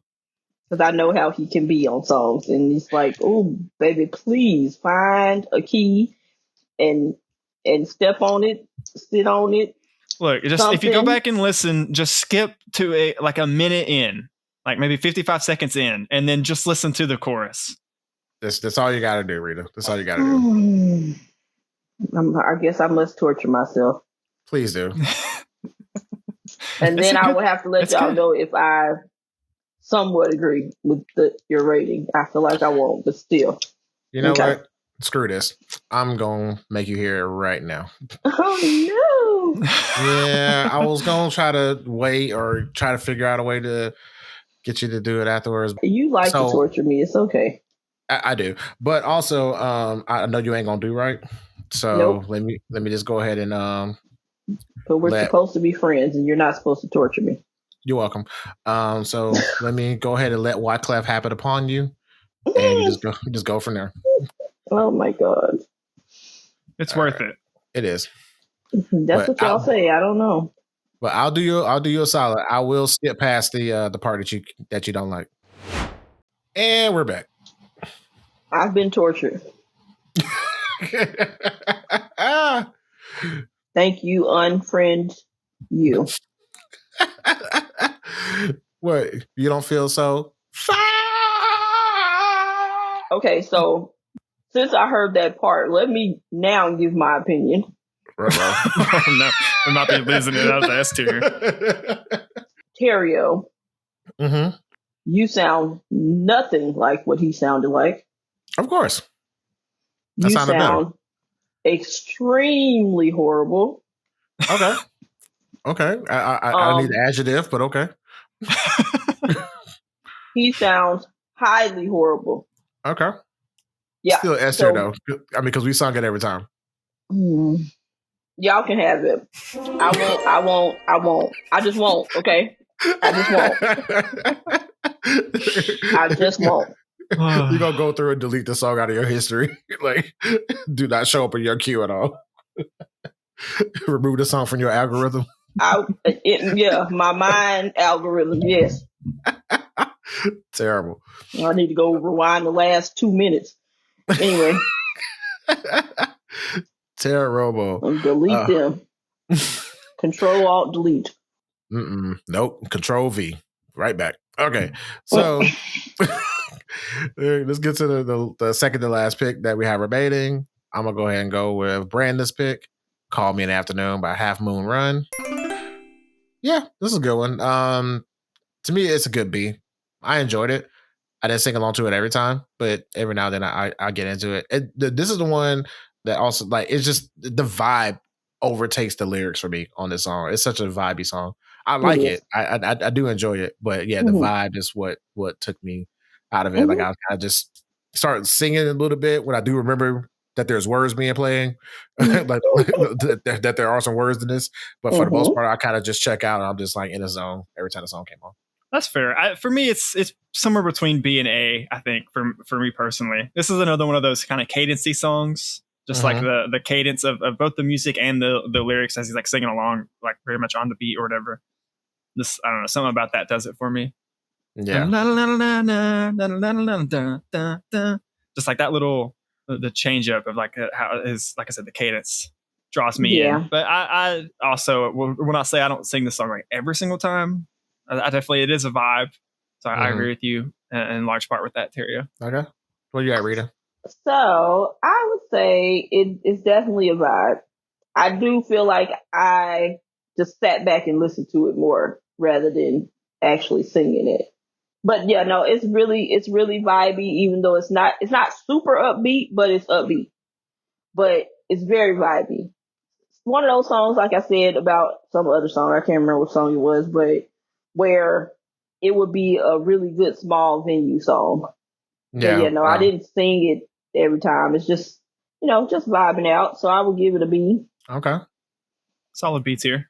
Speaker 2: Because I know how he can be on songs, and he's like, "Oh, baby, please find a key and step on it, sit on it."
Speaker 1: Look, if you go back and listen, just skip to a minute in, like maybe 55 seconds in, and then just listen to the chorus.
Speaker 3: That's all you got to do, Rita. That's all you got to do.
Speaker 2: I guess I must torture myself.
Speaker 3: Please do.
Speaker 2: And then I will have to let y'all know if I somewhat agree with your rating. I feel like I won't, but still.
Speaker 3: You know what? Screw this. I'm going to make you hear it right now.
Speaker 2: Oh, no.
Speaker 3: Yeah, I was going to try to wait or try to figure out a way to get you to do it afterwards.
Speaker 2: You like to torture me. It's okay.
Speaker 3: I do. But also, I know you ain't going to do right. So
Speaker 2: nope.
Speaker 3: let me just go ahead and
Speaker 2: but we're supposed to be friends, and you're not supposed to torture me.
Speaker 3: You're welcome. So let me go ahead and let Wyclef happen upon you, and you just go from there.
Speaker 2: Oh my God,
Speaker 1: it's worth it.
Speaker 3: It is.
Speaker 2: That's what y'all say. I don't know.
Speaker 3: But I'll do you a solid. I will skip past the part that you don't like. And we're back.
Speaker 2: I've been tortured. Thank you, unfriend you.
Speaker 3: What? You don't feel so?
Speaker 2: Okay, so since I heard that part, let me now give my opinion.
Speaker 1: Oh, no, we might be losing it out of the S tier.
Speaker 2: Terrio, you sound nothing like what he sounded like.
Speaker 3: Of course.
Speaker 2: You sound extremely horrible.
Speaker 3: Okay. I need an adjective, but okay.
Speaker 2: He sounds highly horrible.
Speaker 3: Okay.
Speaker 2: Yeah.
Speaker 3: Still S tier though. I mean, because we sung it every time.
Speaker 2: Y'all can have it. I won't. I just won't. Okay. I just won't. I just won't.
Speaker 3: You're gonna go through and delete the song out of your history. Like, do not show up in your queue at all. Remove the song from your algorithm.
Speaker 2: My mind algorithm, yes.
Speaker 3: Terrible.
Speaker 2: I need to go rewind the last 2 minutes. Anyway.
Speaker 3: Terrible.
Speaker 2: Delete them. Control Alt Delete.
Speaker 3: Nope. Control V. Right back. Okay. So let's get to the second to last pick that we have remaining. I'm gonna go ahead and go with Brandon's pick. Call Me in the Afternoon by Half Moon Run. Yeah, this is a good one. To me, it's a good B. I enjoyed it. I didn't sing along to it every time, but every now and then I get into it. This is the one that also, like, it's just the vibe overtakes the lyrics for me on this song. It's such a vibey song. I like it. I do enjoy it, but yeah, the vibe is what took me out of it. Like I just started singing a little bit when I do remember that there's words being playing, like that there are some words in this. But for the most part, I kind of just check out and I'm just like in a zone every time the song came on.
Speaker 1: That's fair. For me, it's somewhere between B and A. I think for me personally, this is another one of those kind of cadencey songs, just like the cadence of both the music and the lyrics as he's like singing along, like very much on the beat or whatever. This, I don't know, something about that does it for me.
Speaker 3: Yeah.
Speaker 1: Just like that little the change up of like how his, like I said, the cadence draws me in. But I also will not say I don't sing this song like every single time. I definitely, it is a vibe. So I agree with you in large part with that, Terrio.
Speaker 3: Okay. What do you got, Rita?
Speaker 2: So I would say it's definitely a vibe. I do feel like I just sat back and listened to it more rather than actually singing it. But yeah, no, it's really vibey, even though it's not super upbeat, but it's upbeat. But it's very vibey. It's one of those songs, like I said about some other song, I can't remember what song it was, but where it would be a really good small venue song. Yeah, I didn't sing it every time. It's just, just vibing out. So I would give it a B.
Speaker 3: Okay.
Speaker 1: Solid beats here.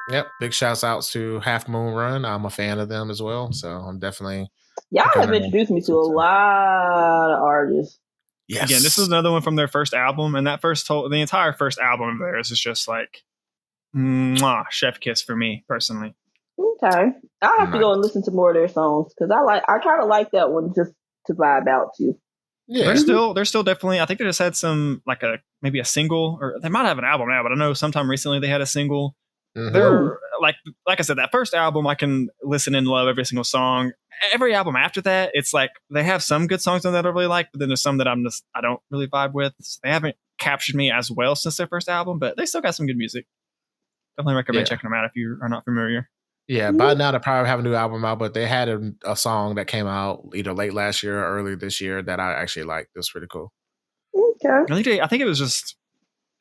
Speaker 3: Yep. Big shouts outs to Half Moon Run. I'm a fan of them as well. So I'm definitely.
Speaker 2: Y'all have introduced me to a lot of artists.
Speaker 3: Yes.
Speaker 1: Again, this is another one from their first album, and that the entire first album of theirs is just like, chef kiss for me personally.
Speaker 2: Okay, I'll have to go and listen to more of their songs because I try to like that one just to vibe out to.
Speaker 1: Yeah, they're still definitely. I think they just had some maybe a single, or they might have an album now, but I know sometime recently they had a single. They're like I said, that first album I can listen and love every single song. Every album after that, it's like they have some good songs on that I really like, but then there's some that I don't really vibe with. They haven't captured me as well since their first album, but they still got some good music. Definitely recommend checking them out if you are not familiar.
Speaker 3: Yeah, by now they probably have a new album out, but they had a song that came out either late last year or early this year that I actually liked. It was pretty cool.
Speaker 2: Okay.
Speaker 1: I think it was just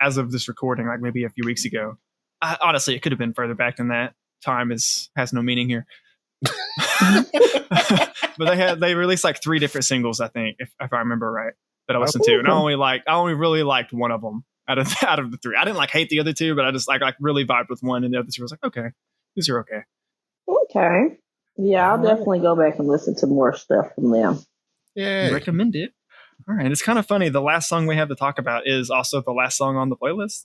Speaker 1: as of this recording, like maybe a few weeks ago. Honestly, it could have been further back than that. Time has no meaning here. But they released like 3 different singles, I think, if I remember right, that I listened to, and I only really liked one of them out of the 3. I didn't hate the other 2, but I just like really vibed with one, and the other 2 was like, okay, these are okay.
Speaker 2: Okay. Yeah, I'll definitely go back and listen to more stuff from them.
Speaker 3: Yeah.
Speaker 1: Recommend it. All right. It's kind of funny. The last song we have to talk about is also the last song on the playlist.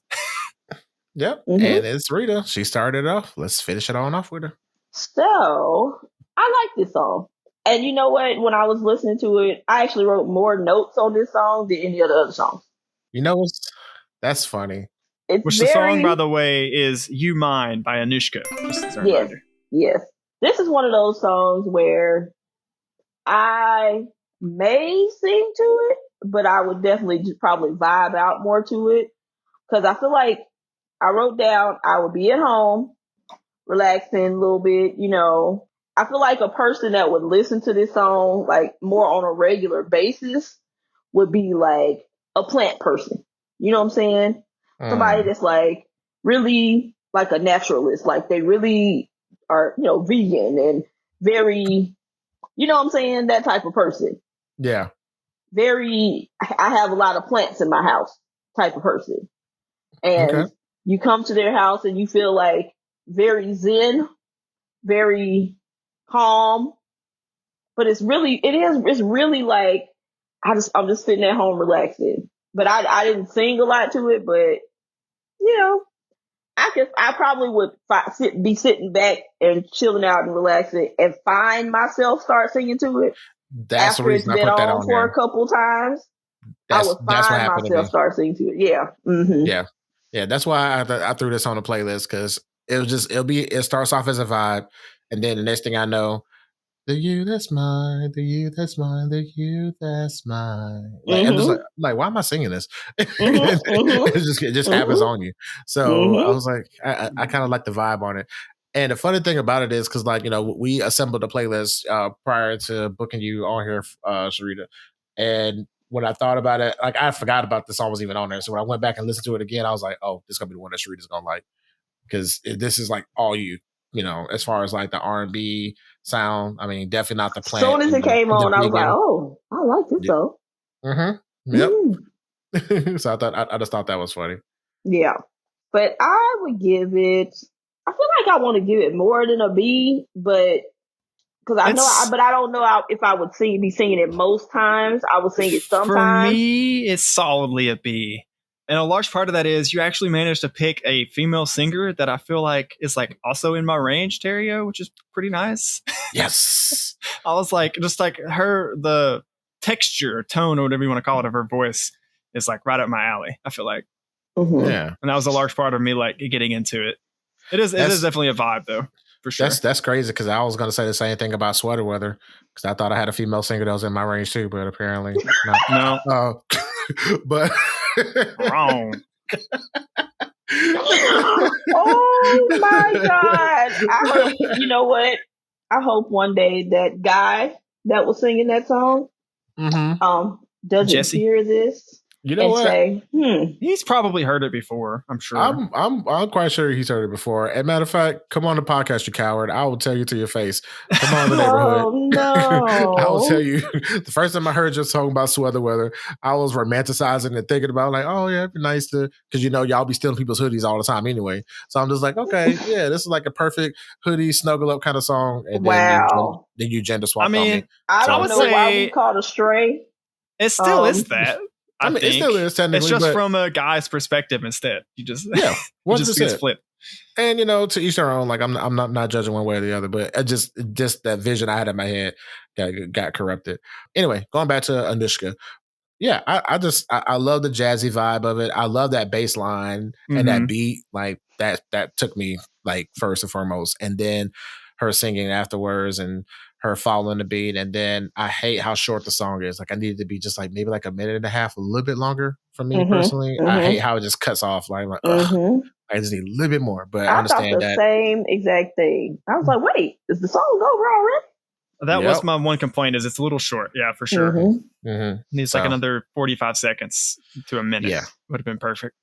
Speaker 3: Yep. And it's Rita. She started it off. Let's finish it on off with her.
Speaker 2: So, I like this song. And you know what? When I was listening to it, I actually wrote more notes on this song than any of the other songs.
Speaker 3: You know what's that's funny.
Speaker 1: The song, by the way, is You Mine by Anushka. Just as a reminder.
Speaker 2: Yes. This is one of those songs where I may sing to it, but I would definitely just probably vibe out more to it. Because I feel like I wrote down I would be at home, relaxing a little bit, I feel like a person that would listen to this song like more on a regular basis would be like a plant person. You know what I'm saying? Somebody that's like really like a naturalist, like they really are, vegan and very, you know what I'm saying? That type of person.
Speaker 3: Yeah.
Speaker 2: I have a lot of plants in my house type of person. And you come to their house and you feel like very zen, very calm, but it's really like I'm just sitting at home relaxing. But I didn't sing a lot to it, but you know, I probably would be sitting back and chilling out and relaxing and find myself start singing to it.
Speaker 3: That's the
Speaker 2: after it's
Speaker 3: reason I
Speaker 2: been
Speaker 3: put that
Speaker 2: on
Speaker 3: on
Speaker 2: for
Speaker 3: there.
Speaker 2: a couple times. I would
Speaker 3: That's what
Speaker 2: find
Speaker 3: happened to
Speaker 2: myself
Speaker 3: me.
Speaker 2: start singing to it. Yeah. Mm-hmm.
Speaker 3: Yeah. That's why I threw this on the playlist, because it starts off as a vibe, and then the next thing I know, the you that's mine, the you that's mine, the you that's mine. Like, I'm just like, why am I singing this? It just happens on you. So I was like, I kind of like the vibe on it. And the funny thing about it is, because like, we assembled a playlist prior to booking you on here, Charita. And when I thought about it, like I forgot about the song was even on there. So when I went back and listened to it again, I was like, oh, this is gonna be the one that Charita's gonna like, because this is like all you, as far as like the R&B sound. I mean, definitely not the plant.
Speaker 2: As soon as it came on, I was like, oh, I like this song.
Speaker 3: Yep. So I just thought that was funny.
Speaker 2: Yeah. But I would give it, I feel like I want to give it more than a B, but because I don't know if I would be singing it most times. I would sing it sometimes.
Speaker 1: For me, it's solidly a B. And a large part of that is you actually managed to pick a female singer that I feel like is like also in my range, Terrio, which is pretty nice.
Speaker 3: Yes.
Speaker 1: I was like, just like the texture, tone, or whatever you want to call it, of her voice is like right up my alley, I feel like.
Speaker 3: Yeah.
Speaker 1: And that was a large part of me like getting into it. It is definitely a vibe though, for sure.
Speaker 3: That's crazy, because I was going to say the same thing about Sweater Weather, because I thought I had a female singer that was in my range too, but apparently not.
Speaker 1: No.
Speaker 3: But
Speaker 1: wrong.
Speaker 2: Oh my God. You know what? I hope one day that guy that was singing that song doesn't
Speaker 1: Jesse.
Speaker 2: hear this.
Speaker 3: You know what?
Speaker 2: Say,
Speaker 1: He's probably heard it before, I'm sure.
Speaker 3: I'm quite sure he's heard it before. As a matter of fact, come on the podcast, you coward. I will tell you to your face. Come on the neighborhood.
Speaker 2: Oh no.
Speaker 3: I will tell you. The first time I heard your song about Sweater Weather, I was romanticizing and thinking about like, oh yeah, it'd be nice to, because y'all be stealing people's hoodies all the time anyway. So I'm just like, okay, yeah, this is like a perfect hoodie snuggle up kind of song. And then you gender swapped on me.
Speaker 2: I don't know why we called a stray.
Speaker 1: It still is that. I mean,
Speaker 3: it still is technically.
Speaker 1: It's just from a guy's perspective instead. You just just gets flipped.
Speaker 3: And to each their own. Like I'm not judging one way or the other, but just that vision I had in my head got corrupted. Anyway, going back to Anushka. Yeah, I love the jazzy vibe of it. I love that bass line and that beat. Like that took me like first and foremost, and then her singing afterwards and her following the beat. And then I hate how short the song is. Like I needed to be just like maybe like a minute and a half, a little bit longer for me personally. I hate how it just cuts off. Like, I just need a little bit more. But I understand
Speaker 2: thought the same exact thing. I was like, wait, is the song over already?
Speaker 1: That was my one complaint, is it's a little short. Yeah, for sure. Needs like another 45 seconds to a minute. Yeah. Would have been perfect.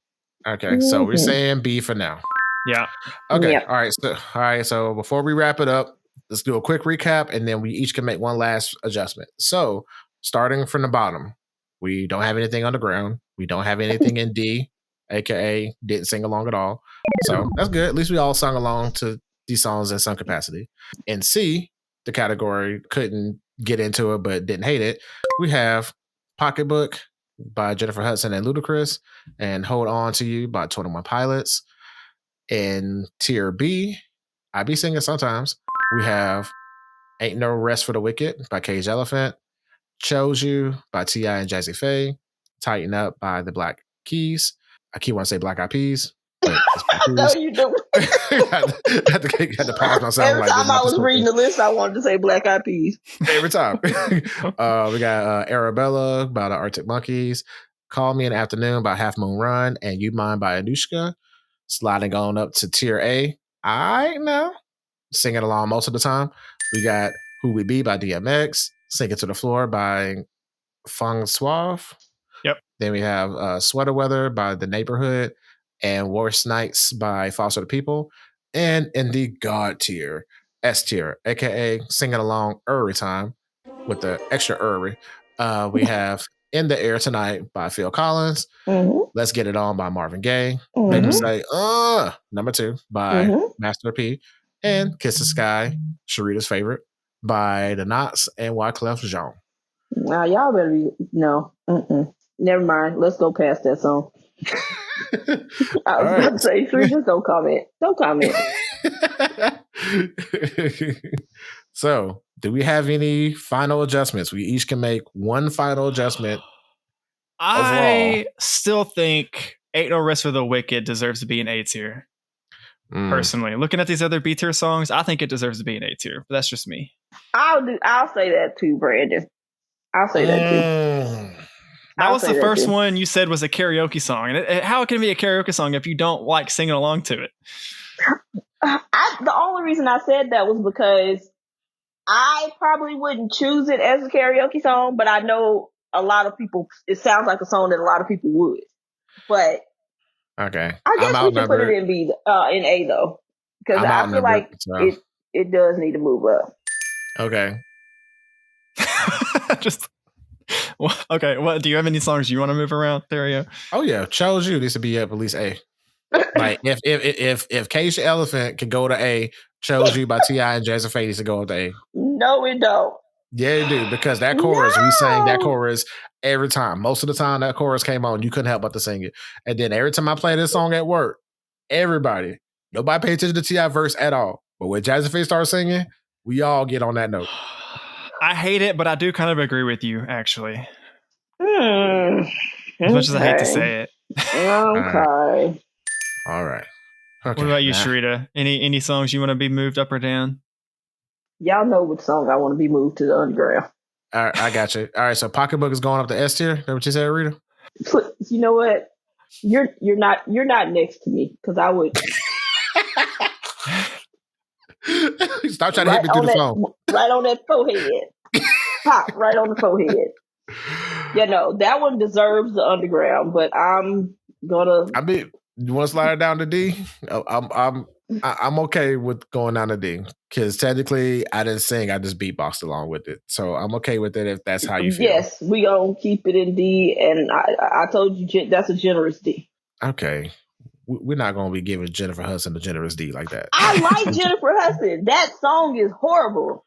Speaker 3: Okay. So we're saying B for now.
Speaker 1: Yeah.
Speaker 3: Okay. Yeah. All right. So before we wrap it up, let's do a quick recap, and then we each can make one last adjustment. So starting from the bottom, we don't have anything on the ground. We don't have anything in D, aka didn't sing along at all. So that's good. At least we all sung along to these songs in some capacity. In C, the category couldn't get into it but didn't hate it. We have Pocketbook by Jennifer Hudson and Ludacris, and Hold On to You by 21 Pilots. In tier B, I be singing sometimes. We have Ain't No Rest for the Wicked by Cage Elephant, Chooz U by T.I. and Jazze Pha, Tighten Up by the Black Keys. I keep wanting to say Black Eyed Peas. But
Speaker 2: no, you do.
Speaker 3: had to pause myself.
Speaker 2: Every time I was reading the list, I wanted to say Black Eyed Peas.
Speaker 3: Every time. We got Arabella by the Arctic Monkeys, Call Me in the Afternoon by Half Moon Run, and You Mine by Anushka. Sliding on up to tier A. I know. Singing along most of the time. We got Who We Be by DMX, Sink It to the Floor by Feng Suave.
Speaker 1: Yep.
Speaker 3: Then we have Sweater Weather by The Neighborhood, and Worst Nights by Foster the People. And in the God tier, S tier, aka singing along every time with the extra Uri, we have In the Air Tonight by Phil Collins. Let's Get It On by Marvin Gaye. Make them say, number 2 by Master P. and Kiss the Sky, Charita's favorite, by the Nites and Wyclef Jean.
Speaker 2: Now y'all better be no. Never mind. Let's go past that song. I was about to say, just don't comment. Don't comment.
Speaker 3: So, do we have any final adjustments? We each can make one final adjustment.
Speaker 1: I still think Ain't No Rest for the Wicked deserves to be an A tier. Personally, looking at these other B tier songs, I think it deserves to be an A tier. But that's just me.
Speaker 2: I'll say that too, Brandon. I'll say that too.
Speaker 1: That was the first one you said was a karaoke song. And how can it be a karaoke song if you don't like singing along to it?
Speaker 2: The only reason I said that was because I probably wouldn't choose it as a karaoke song, but I know a lot of people, it sounds like a song that a lot of people would. But
Speaker 3: okay,
Speaker 2: I guess we can put it in B, in A though, because I feel like it does need to move up.
Speaker 3: Okay.
Speaker 1: Okay. What do you have any songs you want to move around, Therio?
Speaker 3: Oh yeah, Chooz U needs to be up at least A. Like if Cage the Elephant can go to A, Chooz U by T.I. and Jazze Pha needs to go to A.
Speaker 2: No, it don't.
Speaker 3: Yeah, it do, because that chorus, we sang that chorus every time. Most of the time that chorus came on, you couldn't help but to sing it. And then every time I play this song at work, nobody paid attention to T.I. verse at all. But when Jazze Pha starts singing, we all get on that note.
Speaker 1: I hate it, but I do kind of agree with you, actually.
Speaker 2: As
Speaker 1: much as I hate to say it.
Speaker 2: Okay.
Speaker 3: All right. Okay.
Speaker 1: What about you, Charita? Any songs you want to be moved up or down?
Speaker 2: Y'all know which song I want to be moved to the underground.
Speaker 3: All right, I got you. All right, so Pocketbook is going up to S tier. Is that what you said, Rita?
Speaker 2: You know what? You're not next to me, because I would.
Speaker 3: Stop trying to hit me through the phone.
Speaker 2: Right on that forehead. Pop right on the forehead. Yeah, no, that one deserves the underground, but I'm gonna.
Speaker 3: I mean, you want to slide it down to D? I'm okay with going down to D, because technically I didn't sing, I just beatboxed along with it, so I'm okay with it if that's how you feel.
Speaker 2: Yes, we gonna keep it in D, and I told you that's a generous D.
Speaker 3: Okay, we're not gonna be giving Jennifer Hudson a generous D like that.
Speaker 2: I like Jennifer Hudson. That song is horrible.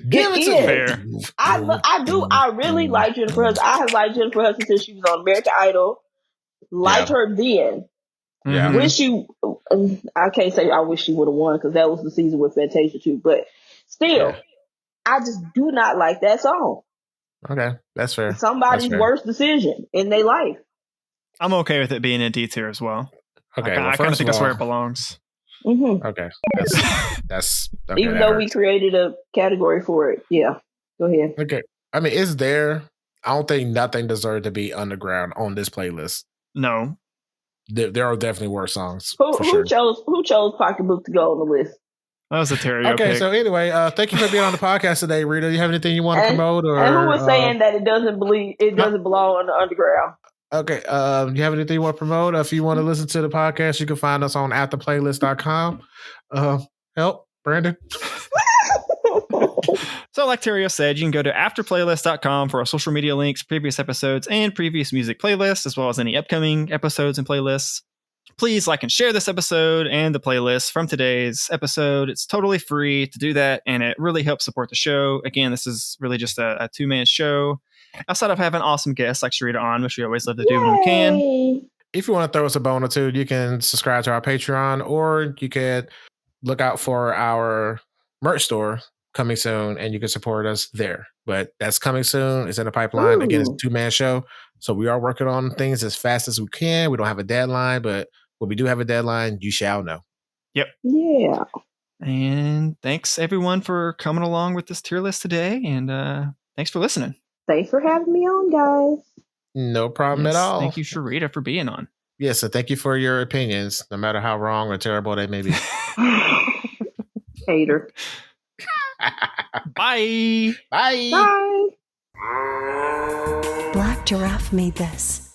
Speaker 3: Give it to
Speaker 1: fair.
Speaker 2: I do. I really like Jennifer Hudson. I have liked Jennifer Hudson since she was on American Idol. Liked her then.
Speaker 3: Yeah.
Speaker 2: I can't say I wish she would have won, because that was the season with Fantasia too. But still, I just do not like that song.
Speaker 3: Okay, that's fair.
Speaker 2: Somebody's worst decision in their life.
Speaker 1: I'm okay with it being in D tier as well.
Speaker 3: Okay,
Speaker 1: I kind of think that's where it belongs.
Speaker 2: Mm-hmm.
Speaker 3: Okay, that's okay,
Speaker 2: even though we created a category for it. Yeah, go ahead.
Speaker 3: Okay, I mean, it's there. I don't think nothing deserved to be underground on this playlist.
Speaker 1: No,
Speaker 3: there are definitely worse songs.
Speaker 2: Who chose Pocketbook to go on the list?
Speaker 1: That was a Terrio
Speaker 3: Okay,
Speaker 1: pick.
Speaker 3: so anyway, thank you for being on the podcast today, Rita. Do you have anything you want to promote?
Speaker 2: And who was saying that it doesn't belong on the underground?
Speaker 3: Okay, you have anything you want to promote? If you want to listen to the podcast, you can find us on afterplaylist.com. Help, Brandon.
Speaker 1: So like Terrio said, you can go to afterplaylist.com for our social media links, previous episodes, and previous music playlists, as well as any upcoming episodes and playlists. Please like and share this episode and the playlist from today's episode. It's totally free to do that, and it really helps support the show. Again, this is really just a two-man show. Outside of having awesome guests like Charita on, which we always love to do when we can.
Speaker 3: If you want to throw us a bone or two, you can subscribe to our Patreon, or you can look out for our merch store coming soon, and you can support us there. But that's coming soon. It's in the pipeline. Ooh. Again, it's a two-man show, so we are working on things as fast as we can. We don't have a deadline, but when we do have a deadline, you shall know.
Speaker 1: Yep.
Speaker 2: Yeah.
Speaker 1: And thanks, everyone, for coming along with this tier list today, and thanks for listening.
Speaker 2: Thanks for having me on, guys.
Speaker 3: No problem at all.
Speaker 1: Thank you, Charita, for being on.
Speaker 3: Yes, so thank you for your opinions, no matter how wrong or terrible they may be.
Speaker 2: Hater.
Speaker 1: Bye.
Speaker 3: Bye.
Speaker 2: Bye.
Speaker 4: Black Giraffe made this.